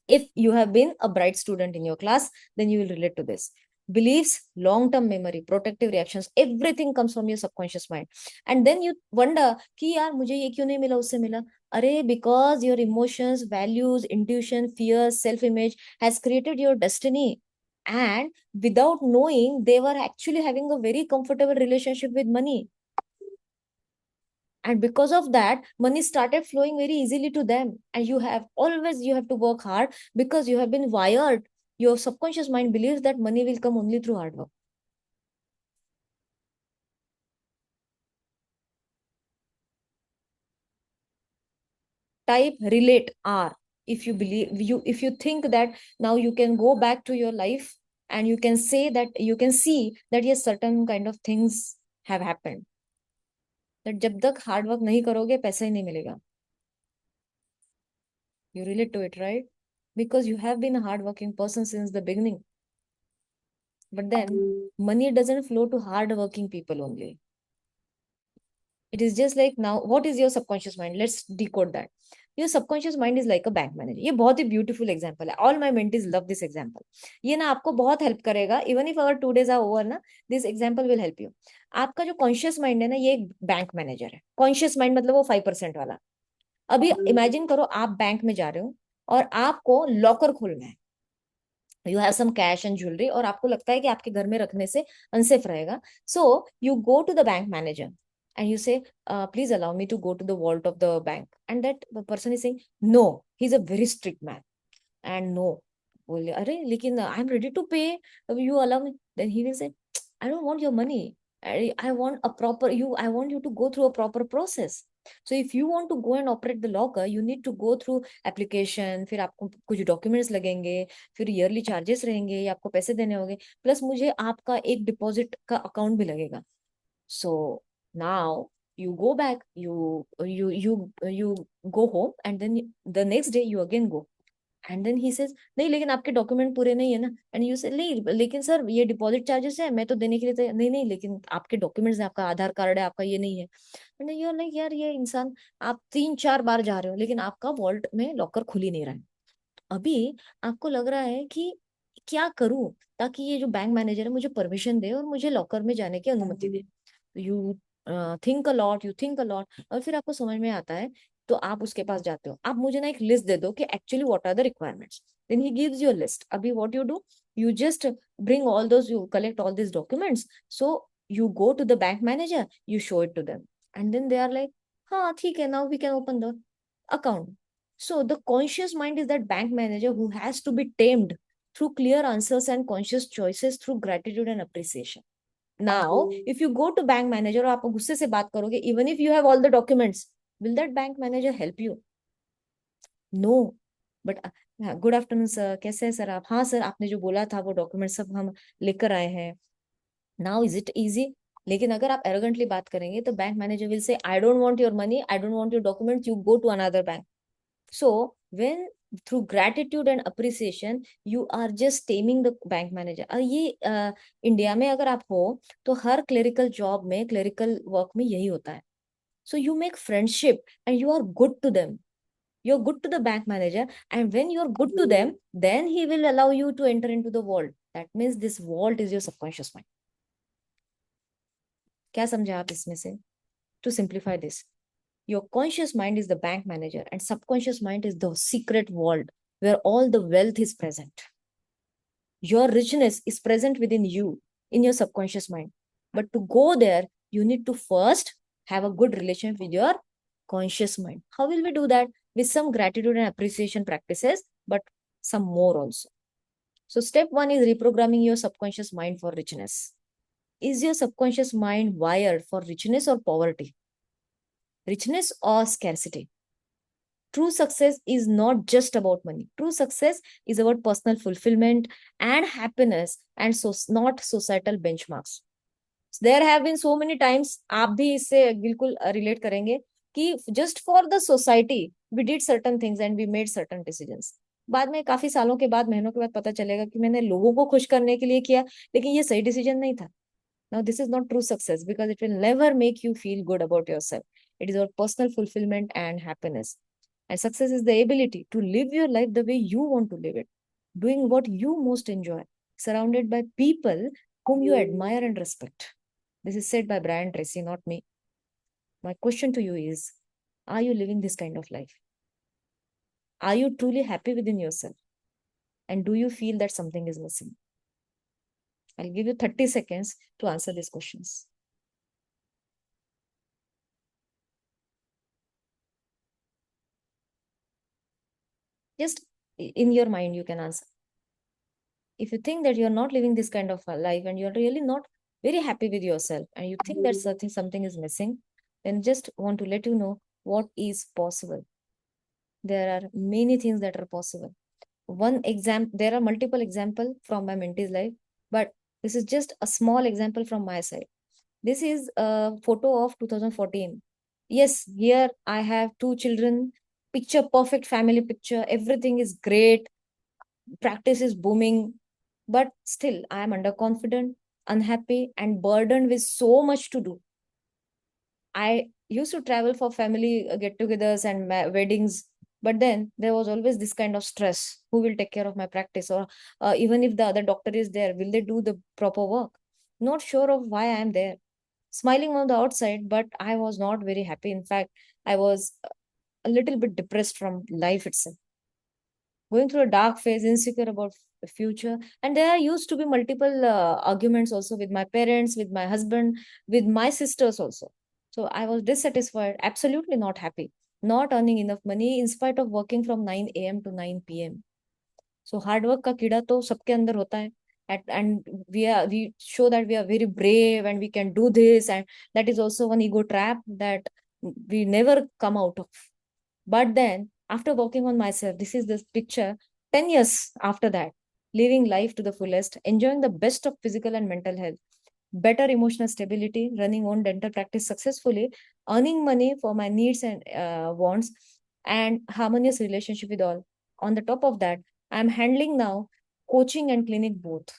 If you have been a bright student in your class, then you will relate to this. Beliefs, long-term memory, protective reactions, everything comes from your subconscious mind. And then you wonder कि यार मुझे ये क्यों नहीं मिला, उससे मिला. अरे, because your emotions, values, intuition, fears, self-image has created your destiny. And without knowing, they were actually having a very comfortable relationship with money. And because of that, money started flowing very easily to them. And you have to work hard, because you have been wired. Your subconscious mind believes that money will come only through hard work. Type relate R if you believe, if you think that now you can go back to your life, and you can say that, you can see that yes, certain kind of things have happened. That जब तक hard work नहीं करोगे, पैसा ही नहीं मिलेगा. You relate to it, right? Because you have been a hardworking person since the beginning. But then money doesn't flow to hardworking people only. It is just like, now, what is your subconscious mind? Let's decode that. Your subconscious mind is like a bank manager. ये बहुत ही beautiful example है. All my mentees love this example. ये ना आपको बहुत help करेगा. Even if our 2 days are over ना, this example will help you. आपका जो conscious mind है ना, ये एक बैंक मैनेजर है. Conscious mind मतलब वो 5% वाला. अभी imagine करो, आप बैंक में जा रहे हो और आपको लॉकर खोलना है. You have some cash and jewellery, और आपको लगता है कि आपके घर में रखने से अनसेफ रहेगा. So you go to the bank manager and you say, please allow me to go to the vault of the bank, and that person is saying no, he's a very strict man, and no, बोले अरे लेकिन I am ready to pay, you allow me. Then he will say, I don't want your money, I want a proper, I want you to go through a proper process. So if you want to go and operate the locker, you need to go through application, फिर आपको कुछ documents लगेंगे, फिर yearly charges रहेंगे, या आपको पैसे देने होंगे, प्लस मुझे आपका एक डिपॉजिट का अकाउंट भी लगेगा. So now you go back, you go home, and then the next day you again go. And then he says, नहीं लेकिन आपके डॉक्यूमेंट पूरे नहीं है ना. एंड यू से, नहीं लेकिन सर ये डिपॉजिट चार्जेस है, मैं तो देने के लिए नहीं नहीं, लेकिन आपके डॉक्यूमेंट्स है, आपका आधार कार्ड है, आपका ये नहीं है. एंड यू आर लाइक, यार ये इंसान, आप 3-4 बार जा रहे हो लेकिन आपका वॉल्ट में लॉकर खुल ही नहीं रहा है. अभी आपको लग रहा है कि क्या करूं ताकि ये जो बैंक मैनेजर है मुझे परमिशन दे और मुझे लॉकर में जाने की अनुमति दे. यू थिंक अ लॉट, और फिर आपको समझ में आता है, तो आप उसके पास जाते हो. आप मुझे ना एक लिस्ट दे दो कि actually what are the requirements. Then he gives you a list. अभी what you do, you just bring all those, you collect all this documents. So you go to the bank manager, you show it to them, and then they are like, हाँ ठीक है, now we can open the account. So the conscious mind is that bank manager who has to be tamed through clear answers and conscious choices through gratitude and appreciation. Now, if you go to bank manager और आप गुस्से से बात करोगे, even if you have all the documents, will that bank manager help you? No. But good afternoon sir, कैसे हैं sir आप? हाँ सर, आपने जो बोला था वो डॉक्यूमेंट सब हम लेकर आए हैं. Now is it easy? लेकिन अगर आप एरोगेंटली बात करेंगे तो bank manager will say, I don't want your money, I don't want your documents, you go to another bank. So when through gratitude and appreciation you are just taming the bank manager. ये India में अगर आप हो तो हर clerical job में, clerical work में यही होता है. So you make friendship and you are good to them. You're good to the bank manager, and when you're good to them, then he will allow you to enter into the vault. That means this vault is your subconscious mind. क्या समझे आप इसमें से? To simplify this, your conscious mind is the bank manager, and subconscious mind is the secret vault where all the wealth is present. Your richness is present within you, in your subconscious mind. But to go there, you need to first have a good relation with your conscious mind. How will we do that? With some gratitude and appreciation practices, but some more also. So step 1 is reprogramming your subconscious mind for richness. Is your subconscious mind wired for richness or poverty? richness or scarcity. True success is not just about money. True success is about personal fulfillment and happiness, and so not societal benchmarks. There have been so many times, आप भी इससे बिल्कुल relate करेंगे, कि just for the society we did certain things and we made certain decisions. बाद में काफी सालों के बाद, महीनों के बाद पता चलेगा कि मैंने लोगों को खुश करने के लिए किया, लेकिन ये सही डिसीजन नहीं था. Now this is not true success because it will never make you feel good about yourself. It is about personal fulfillment and happiness. And success is the ability to live your life the way you want to live it, doing what you most enjoy, surrounded by people whom you admire and respect. This is said by Brian Tracy, not me. My question to you is, are you living this kind of life? Are you truly happy within yourself? And do you feel that something is missing? I'll give you 30 seconds to answer these questions. Just in your mind, you can answer. If you think that you're not living this kind of a life and you're really not very happy with yourself and you think that something is missing, then just want to let you know what is possible. There are many things that are possible. One example, there are multiple examples from my mentee's life, but this is just a small example from my side. This is a photo of 2014. Yes, here I have two children, picture perfect family picture, everything is great, practice is booming, but still I am underconfident, unhappy, and burdened with so much to do. I used to travel for family get-togethers and weddings, but then there was always this kind of stress: who will take care of my practice, or even if the other doctor is there, will they do the proper work? Not sure of why I am there, smiling on the outside, but I was not very happy. In fact, I was a little bit depressed from life itself, going through a dark phase, insecure about the future. And there used to be multiple arguments also with my parents, with my husband, with my sisters also. So I was dissatisfied, absolutely not happy, not earning enough money in spite of working from 9 a.m. to 9 p.m. So hard work का कीड़ा तो सबके अंदर होता है. And we show that we are very brave and we can do this, and that is also one ego trap that we never come out of. But then, after working on myself, this is this picture 10 years after that, living life to the fullest, enjoying the best of physical and mental health, better emotional stability, running own dental practice successfully, earning money for my needs and wants, and harmonious relationship with all. On the top of that, I'm handling now coaching and clinic both,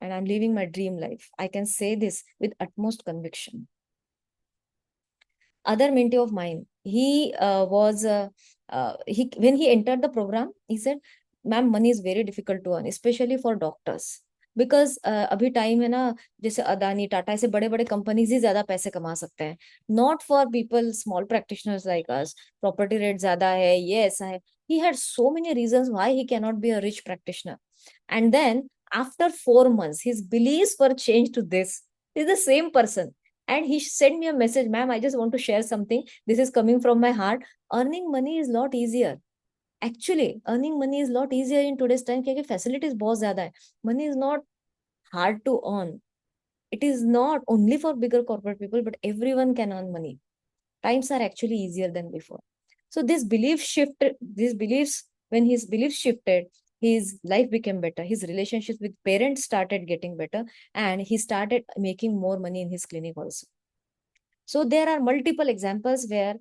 and I'm living my dream life. I can say this with utmost conviction. Other mentee of mine, he was he when he entered the program, he said, "Ma'am, money is very difficult to earn, especially for doctors." Because अभी time है ना, जैसे अदानी टाटा ऐसे बड़े बड़े companies ही ज्यादा पैसे कमा सकते हैं, not for people small practitioners like us. Property rate ज्यादा है, ये ऐसा है. He had so many reasons why he can not be a rich practitioner. And then after 4 months his beliefs were changed to this. He's the same person, and he sent me a message, "Ma'am, I just want to share something. This is coming from my heart. Earning money is lot easier. Actually, earning money is lot easier in today's time क्योंकि facilities बहुत ज्यादा है. Money is not hard to earn. It is not only for bigger corporate people, but everyone can earn money. Times are actually easier than before." So this belief shift, these beliefs, when his beliefs shifted, his life became better. His relationships with parents started getting better, and he started making more money in his clinic also. So there are multiple examples where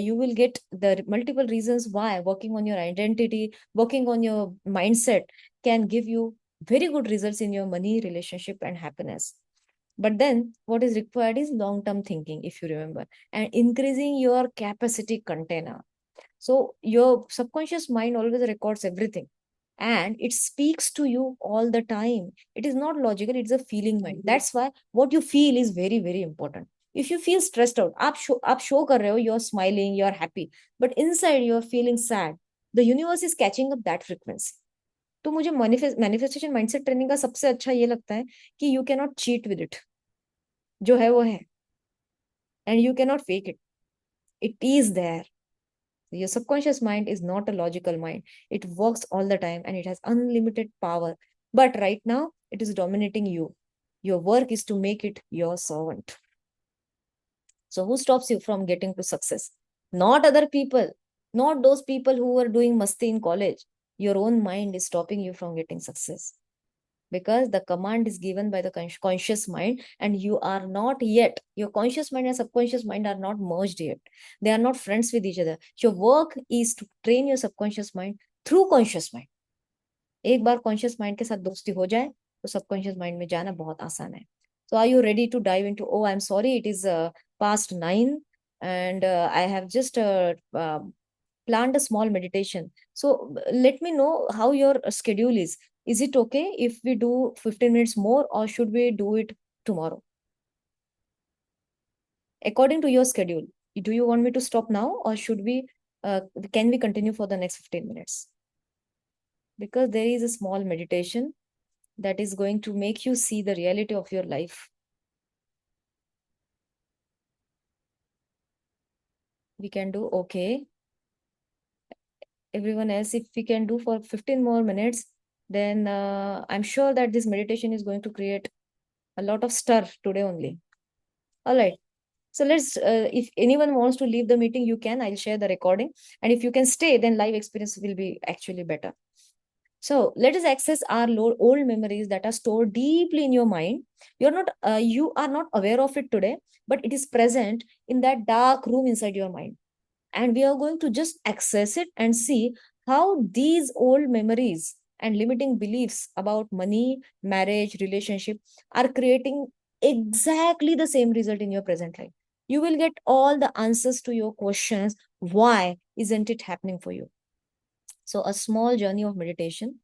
you will get the multiple reasons why working on your identity, working on your mindset can give you very good results in your money, relationship, and happiness. But then what is required is long-term thinking, if you remember, and increasing your capacity container. So your subconscious mind always records everything, and it speaks to you all the time. It is not logical, it's a feeling mind. That's why what you feel is very, very important. If you feel stressed out, आप show कर रहे हो, you're smiling, you're happy, but inside you're feeling sad, the universe is catching up that frequency. तो मुझे manifestation mindset training का सबसे अच्छा ये लगता है कि you can not cheat with it. जो है वो है, and you can not fake it. It is there. Your subconscious mind is not a logical mind. It works all the time and it has unlimited power. But right now, it is dominating you. Your work is to make it your servant. So who stops you from getting to success? Not other people, not those people who were doing masti in college. Your own mind is stopping you from getting success, because the command is given by the conscious mind, and you are not yet, your conscious mind and subconscious mind are not merged yet. They are not friends with each other. Your work is to train your subconscious mind through conscious mind. एक बार conscious mind के साथ दोस्ती हो जाए तो subconscious mind में जाना बहुत आसान है. So are you ready to dive into? Oh, I'm sorry, it is past 9, and I have just planned a small meditation. So let me know how your schedule is. Is it okay if we do 15 minutes more, or should we do it tomorrow? According to your schedule, do you want me to stop now, or should we, can we continue for the next 15 minutes? Because there is a small meditation that is going to make you see the reality of your life. We can do, okay. Everyone else, if we can do for 15 more minutes, then I'm sure that this meditation is going to create a lot of stir today only. All right. So let's, if anyone wants to leave the meeting, you can. I'll share the recording. And if you can stay, then live experience will be actually better. So let us access our old memories that are stored deeply in your mind. You are not aware of it today, but it is present in that dark room inside your mind. And we are going to just access it and see how these old memories and limiting beliefs about money, marriage, relationship are creating exactly the same result in your present life. You will get all the answers to your questions. Why isn't it happening for you? So a small journey of meditation.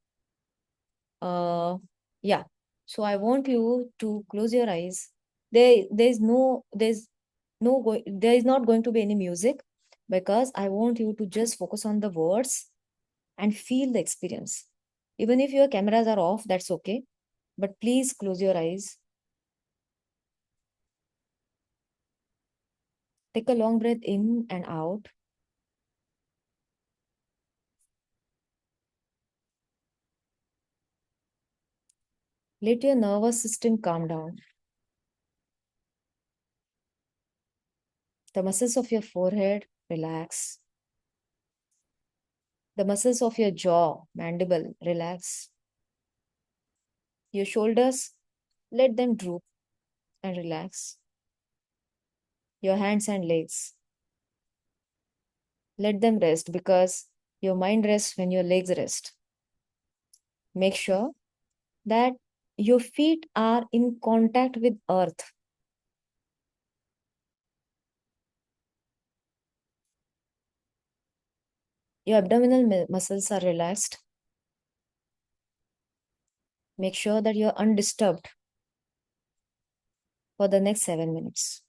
Yeah. So I want you to close your eyes. There is not going to be any music, because I want you to just focus on the words and feel the experience. Even if your cameras are off, that's okay. But please close your eyes. Take a long breath in and out. Let your nervous system calm down. The muscles of your forehead relax. The muscles of your jaw, mandible, relax. Your shoulders, let them droop and relax. Your hands and legs, let them rest, because your mind rests when your legs rest. Make sure that your feet are in contact with earth. Your abdominal muscles are relaxed. Make sure that you're undisturbed for the next 7 minutes.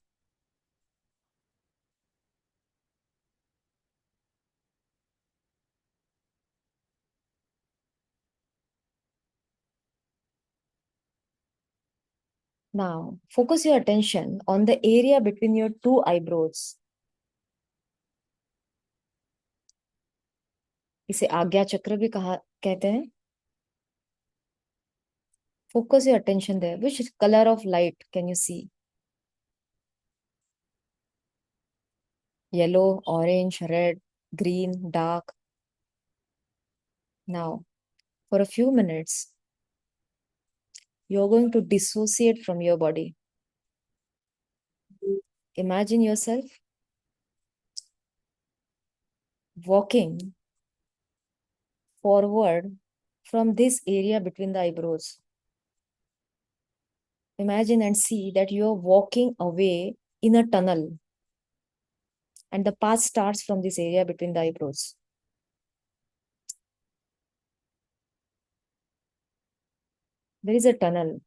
Now, focus your attention on the area between your two eyebrows. इसे आज्ञा चक्र भी कहते हैं. Focus your attention there. Which color of light can you see? Yellow, orange, red, green, dark. Now, for a few minutes, you're going to dissociate from your body. Imagine yourself walking forward from this area between the eyebrows. Imagine and see that you're walking away in a tunnel, and the path starts from this area between the eyebrows. There is a tunnel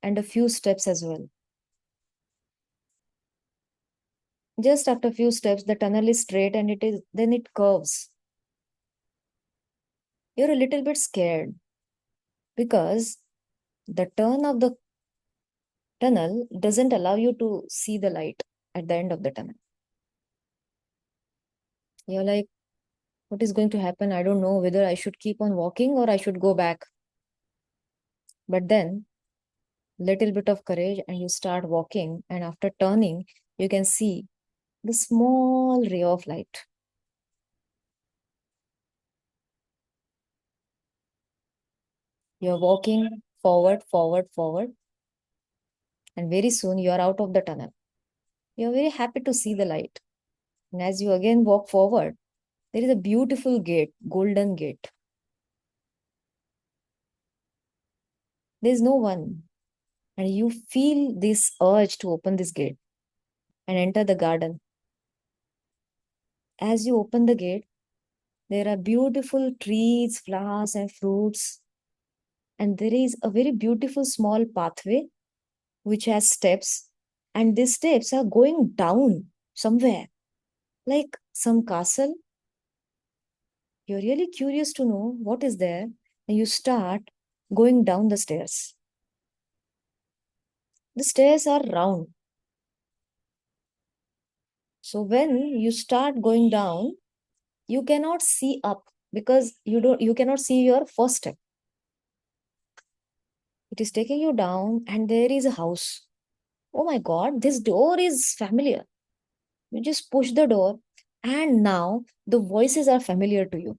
and a few steps as well. Just after a few steps, the tunnel is straight and then it curves. You're a little bit scared, because the turn of the tunnel doesn't allow you to see the light at the end of the tunnel. You're like, what is going to happen? I don't know whether I should keep on walking or I should go back. But then, little bit of courage and you start walking, and after turning, you can see the small ray of light. You're walking forward, forward, forward, and very soon you are out of the tunnel. You're very happy to see the light. And as you again walk forward, there is a beautiful gate, golden gate. There's no one. And you feel this urge to open this gate and enter the garden. As you open the gate, there are beautiful trees, flowers, and fruits. And there is a very beautiful small pathway which has steps. And these steps are going down somewhere, like some castle. You're really curious to know what is there. And you start going down the stairs. The stairs are round. So when you start going down, you cannot see up because you cannot see your first step. It is taking you down and there is a house. Oh my God, this door is familiar. You just push the door and now the voices are familiar to you.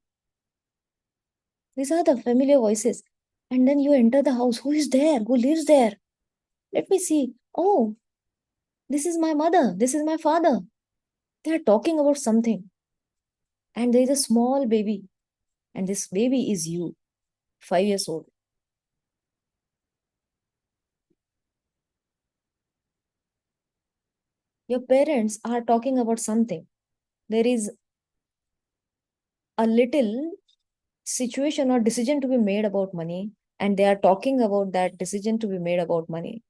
These are the familiar voices. And then you enter the house. Who is there? Who lives there? Let me see. Oh, this is my mother. This is my father. They are talking about something. And there is a small baby. And this baby is you, 5 years old. Your parents are talking about something. There is a little situation or decision to be made about money, and they are talking about that decision to be made about money.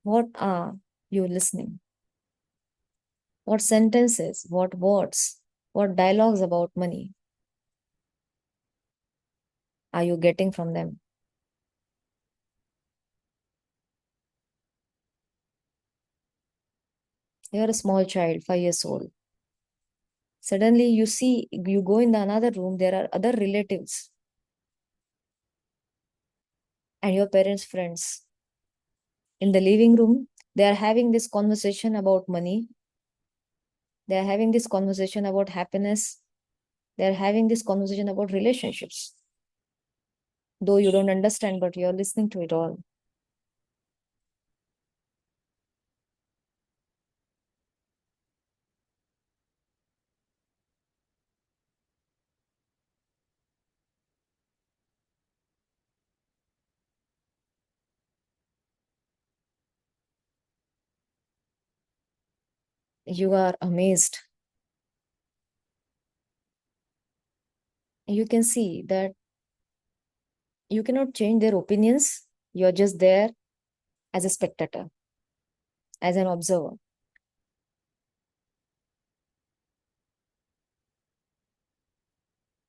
What are you listening? What sentences, what words, what dialogues about money are you getting from them? You're a small child, 5 years old. Suddenly you see, you go in the another room, there are other relatives and your parents' friends. In the living room, they are having this conversation about money. They are having this conversation about happiness. They are having this conversation about relationships. Though you don't understand, but you're listening to it all. You are amazed. You can see that you cannot change their opinions. You're just there as a spectator, as an observer.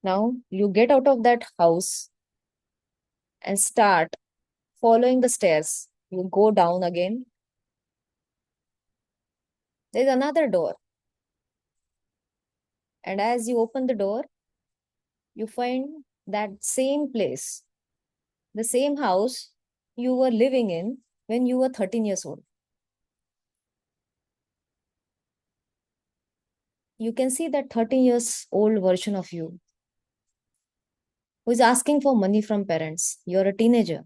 Now you get out of that house and start following the stairs. You go down again. There's another door. And as you open the door, you find that same place, the same house you were living in when you were 13 years old. You can see that 13 years old version of you who is asking for money from parents. You're a teenager.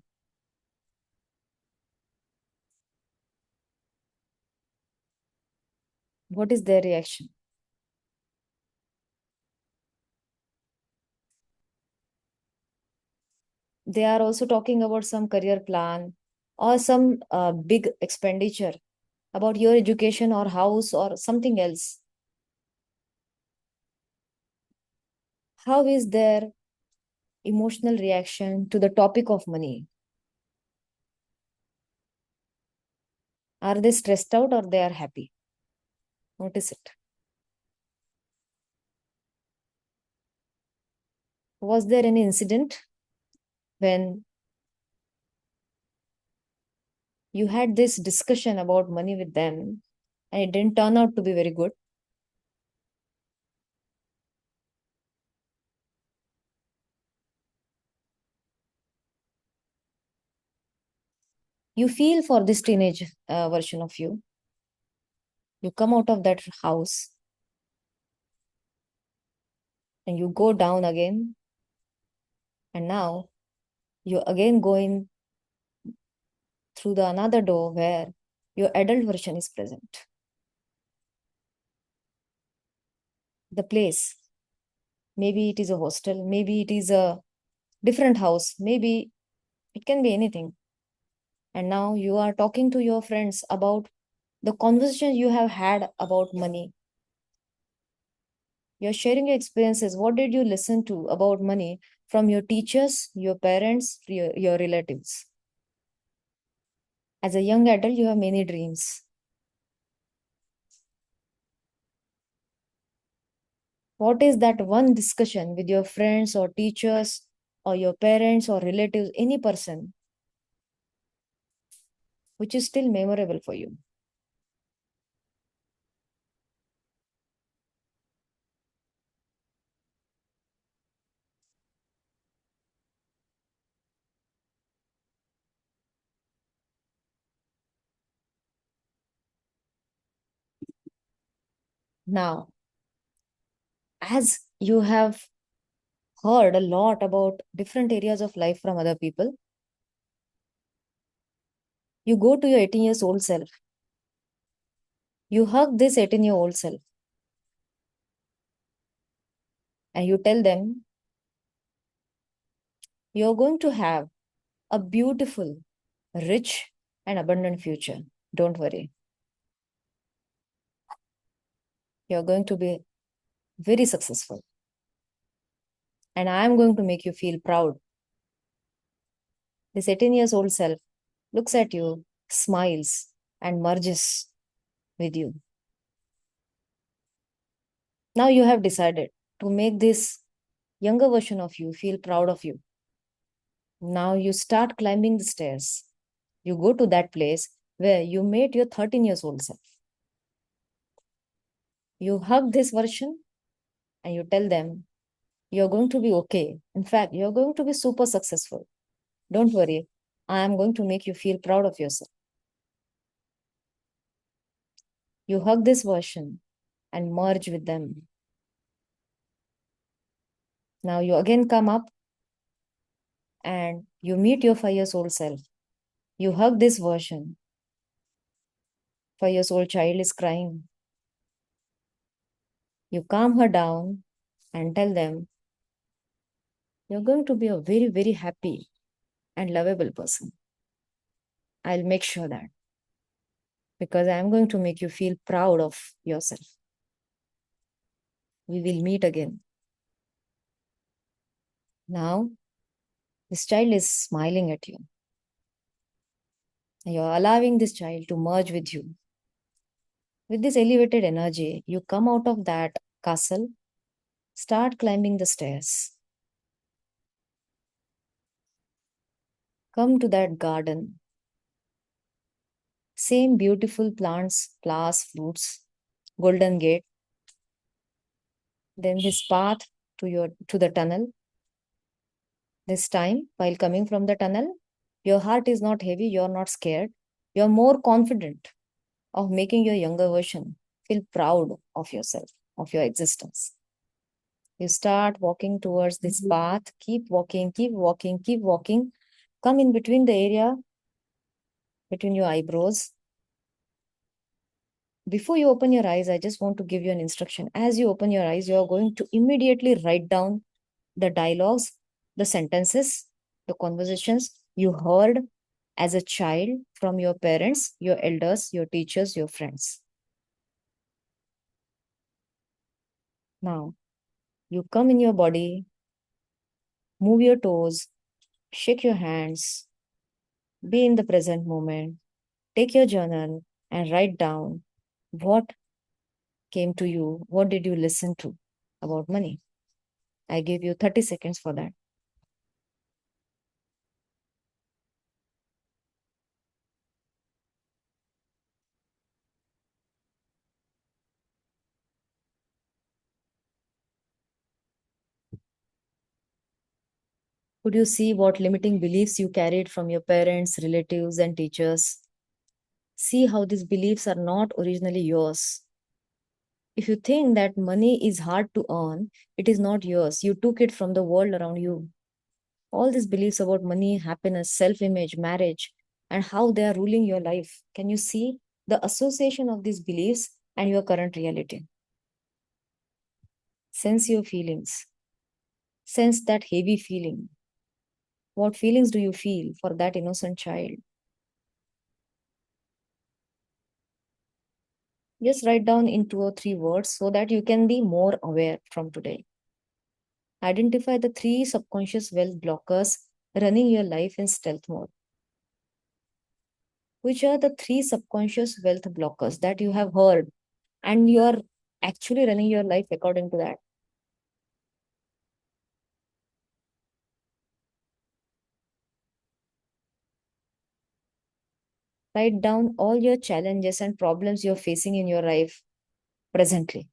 What is their reaction? They are also talking about some career plan or some big expenditure about your education or house or something else. How is their emotional reaction to the topic of money? Are they stressed out or they are happy? Notice it. Was there any incident when you had this discussion about money with them and it didn't turn out to be very good? You feel for this teenage version of you. You come out of that house and you go down again. And now you again go in through the another door where your adult version is present. The place, maybe it is a hostel, maybe it is a different house, maybe it can be anything. And now you are talking to your friends about the conversation you have had about money. You're sharing your experiences. What did you listen to about money from your teachers, your parents, your relatives? As a young adult, you have many dreams. What is that one discussion with your friends or teachers or your parents or relatives, any person, which is still memorable for you? Now, as you have heard a lot about different areas of life from other people, you go to your 18 years old self. You hug this 18-year-old self and you tell them you're going to have a beautiful, rich, and abundant future. Don't worry. You're going to be very successful. And I'm going to make you feel proud. This 18 years old self looks at you, smiles, and merges with you. Now you have decided to make this younger version of you feel proud of you. Now you start climbing the stairs. You go to that place where you met your 13 years old self. You hug this version and you tell them you're going to be okay. In fact, you're going to be super successful. Don't worry. I am going to make you feel proud of yourself. You hug this version and merge with them. Now you again come up and you meet your 5 years old self. You hug this version. 5 years old child is crying. You calm her down and tell them you're going to be a very, very happy and lovable person. I'll make sure that because I'm going to make you feel proud of yourself. We will meet again. Now, this child is smiling at you. You're allowing this child to merge with you. With this elevated energy, you come out of that castle, start climbing the stairs, come to that garden. Same beautiful plants, flowers, fruits, golden gate. Then this path to the tunnel. This time, while coming from the tunnel, your heart is not heavy, you're not scared. You're more confident of making your younger version feel proud of yourself, of your existence. You start walking towards this path, keep walking, keep walking, keep walking. Come in between the area between your eyebrows. Before you open your eyes, I just want to give you an instruction. As you open your eyes, you are going to immediately write down the dialogues, the sentences, the conversations you heard as a child from your parents, your elders, your teachers, your friends. Now, you come in your body, move your toes, shake your hands, be in the present moment, take your journal and write down what came to you, what did you listen to about money. I give you 30 seconds for that. Could you see what limiting beliefs you carried from your parents, relatives, and teachers? See how these beliefs are not originally yours. If you think that money is hard to earn, it is not yours. You took it from the world around you. All these beliefs about money, happiness, self image, marriage, and how they are ruling your life. Can you see the association of these beliefs and your current reality? Sense your feelings. Sense that heavy feeling. What feelings do you feel for that innocent child? Just write down in 2 or 3 words so that you can be more aware from today. Identify the 3 subconscious wealth blockers running your life in stealth mode. Which are the 3 subconscious wealth blockers that you have heard and you are actually running your life according to that? Write down all your challenges and problems you're facing in your life presently.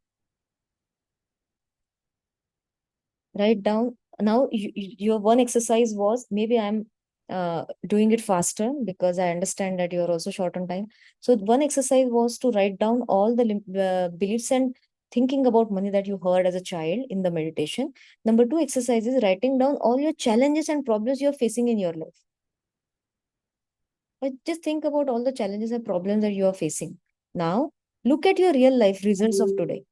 Write down. Now, your one exercise was, maybe I'm doing it faster because I understand that you're also short on time. So, one exercise was to write down all the beliefs and thinking about money that you heard as a child in the meditation. Number two exercise is writing down all your challenges and problems you're facing in your life. But just think about all the challenges and problems that you are facing. Now, look at your real life results of today.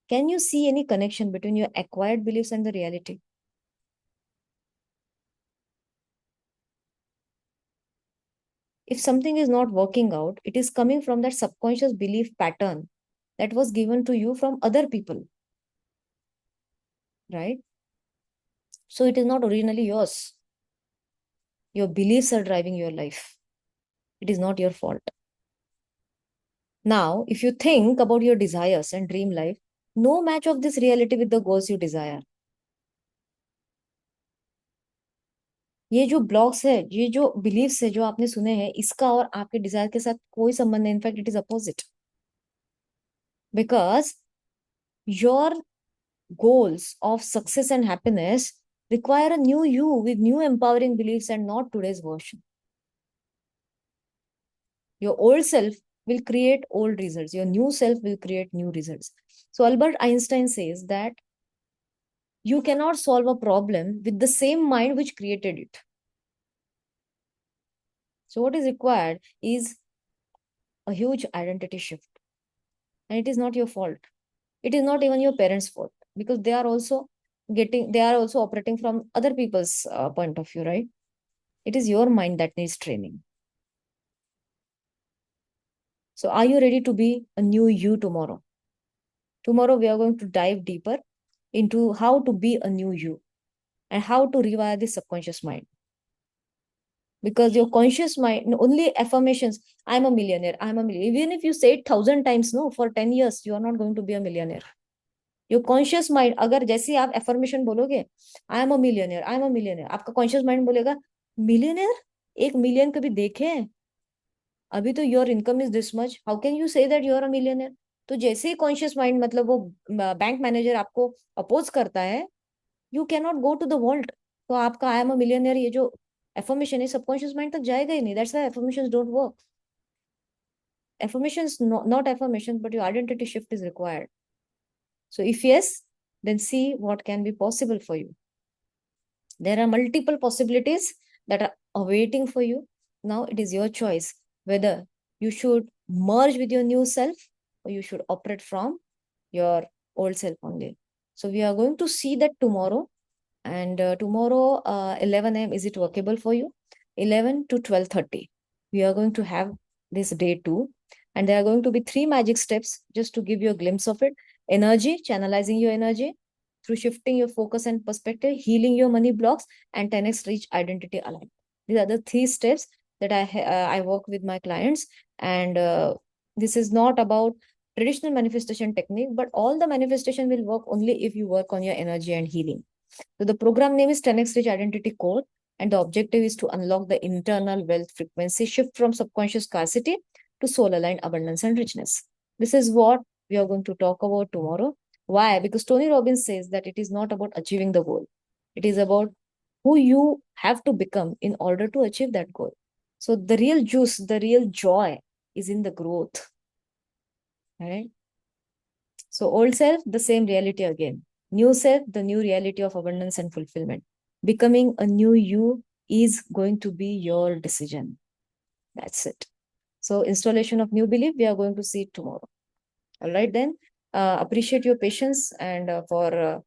Can you see any connection between your acquired beliefs and the reality? If something is not working out, it is coming from that subconscious belief pattern that was given to you from other people, right? So it is not originally yours. Your beliefs are driving your life. It is not your fault. Now, if you think about your desires and dream life, no match of this reality with the goals you desire. ये जो blogs है, ये जो beliefs है जो आपने सुने हैं, इसका और आपके डिजायर के साथ कोई संबंध नहीं. In fact it is opposite. Because your goals of success and happiness require a new you with new empowering beliefs and not today's version. Your old self will create old results. Your new self will create new results. So Albert Einstein says that you cannot solve a problem with the same mind which created it. So what is required is a huge identity shift. And it is not your fault. It is not even your parents' fault because they are also operating from other people's point of view, right? It is your mind that needs training. So, are you ready to be a new you tomorrow? Tomorrow, we are going to dive deeper into how to be a new you and how to rewire the subconscious mind. Because your conscious mind, only affirmations, I'm a millionaire, I'm a millionaire. Even if you say it 1,000 times, no, for 10 years, you are not going to be a millionaire. Your conscious mind, अगर जैसे आप affirmation बोलोगे, I am a millionaire, I am a millionaire, आपका conscious mind बोलेगा, millionaire? 1 million कभी देखे हैं? अभी तो your income is this much, how can you say that you are a millionaire? तो जैसे ही कॉन्शियस माइंड, मतलब वो बैंक मैनेजर आपको अपोज करता है, you can not go to the world. तो आपका आई एम अ मिलियनर ये जो एफर्मेशन है सबकॉन्शियस माइंड तक जाएगा ही नहीं. That's why affirmations don't work. Affirmations, not affirmations, but your identity shift is required. So if yes, then see what can be possible for you. There are multiple possibilities that are awaiting for you. Now it is your choice whether you should merge with your new self or you should operate from your old self only. So we are going to see that tomorrow. And tomorrow, 11 a.m., is it workable for you? 11 to 12:30. We are going to have this day 2. And there are going to be 3 magic steps just to give you a glimpse of it. Energy, channelizing your energy through shifting your focus and perspective, healing your money blocks, and 10x reach identity alignment. These are the 3 steps that I work with my clients. And this is not about traditional manifestation technique, but all the manifestation will work only if you work on your energy and healing. So the program name is 10x Rich Identity Code, and the objective is to unlock the internal wealth frequency, shift from subconscious scarcity to soul-aligned abundance and richness. This is what we are going to talk about tomorrow. Why? Because Tony Robbins says that it is not about achieving the goal. It is about who you have to become in order to achieve that goal. So the real juice, the real joy is in the growth, right? So old self, the same reality again. New self, the new reality of abundance and fulfillment. Becoming a new you is going to be your decision. That's it. So installation of new belief, we are going to see it tomorrow. All right, then. Appreciate your patience and for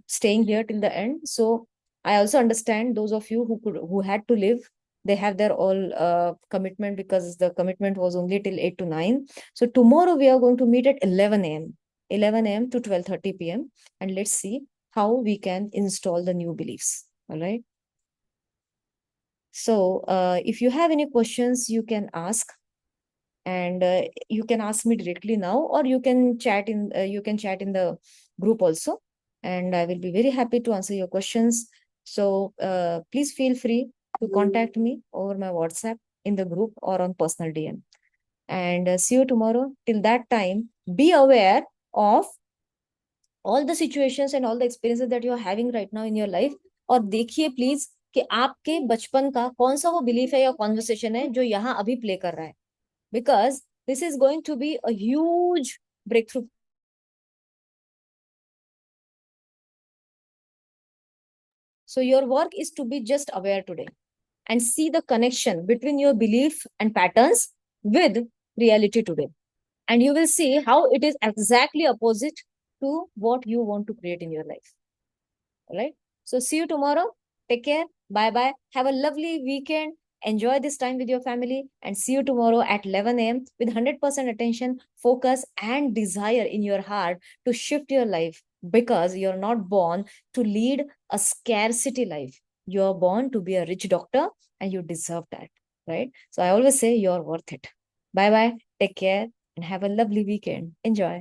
staying here till the end. So I also understand those of you who had to live. They have their all commitment because the commitment was only till 8 to 9. So tomorrow we are going to meet at 11 a.m. 11 a.m. to 12:30 p.m. and let's see how we can install the new beliefs. All right. So if you have any questions, you can ask, and you can ask me directly now, or you can chat in the group also, and I will be very happy to answer your questions. So please feel free to contact me over my WhatsApp in the group or on personal DM, and see you tomorrow. Till that time, be aware of all the situations and all the experiences that you are having right now in your life, और देखिए please कि आपके बचपन का कौन सा वो belief है या कॉन्वर्सेशन है जो यहाँ अभी प्ले कर रहा है, because this is going to be a huge breakthrough. So your work is to be just aware today and see the connection between your belief and patterns with reality today. And you will see how it is exactly opposite to what you want to create in your life. All right. So see you tomorrow. Take care. Bye bye. Have a lovely weekend. Enjoy this time with your family and see you tomorrow at 11 a.m. with 100% attention, focus, and desire in your heart to shift your life, because you're not born to lead a scarcity life. You're born to be a rich doctor and you deserve that, right? So I always say you're worth it. Bye bye. Take care and have a lovely weekend. Enjoy.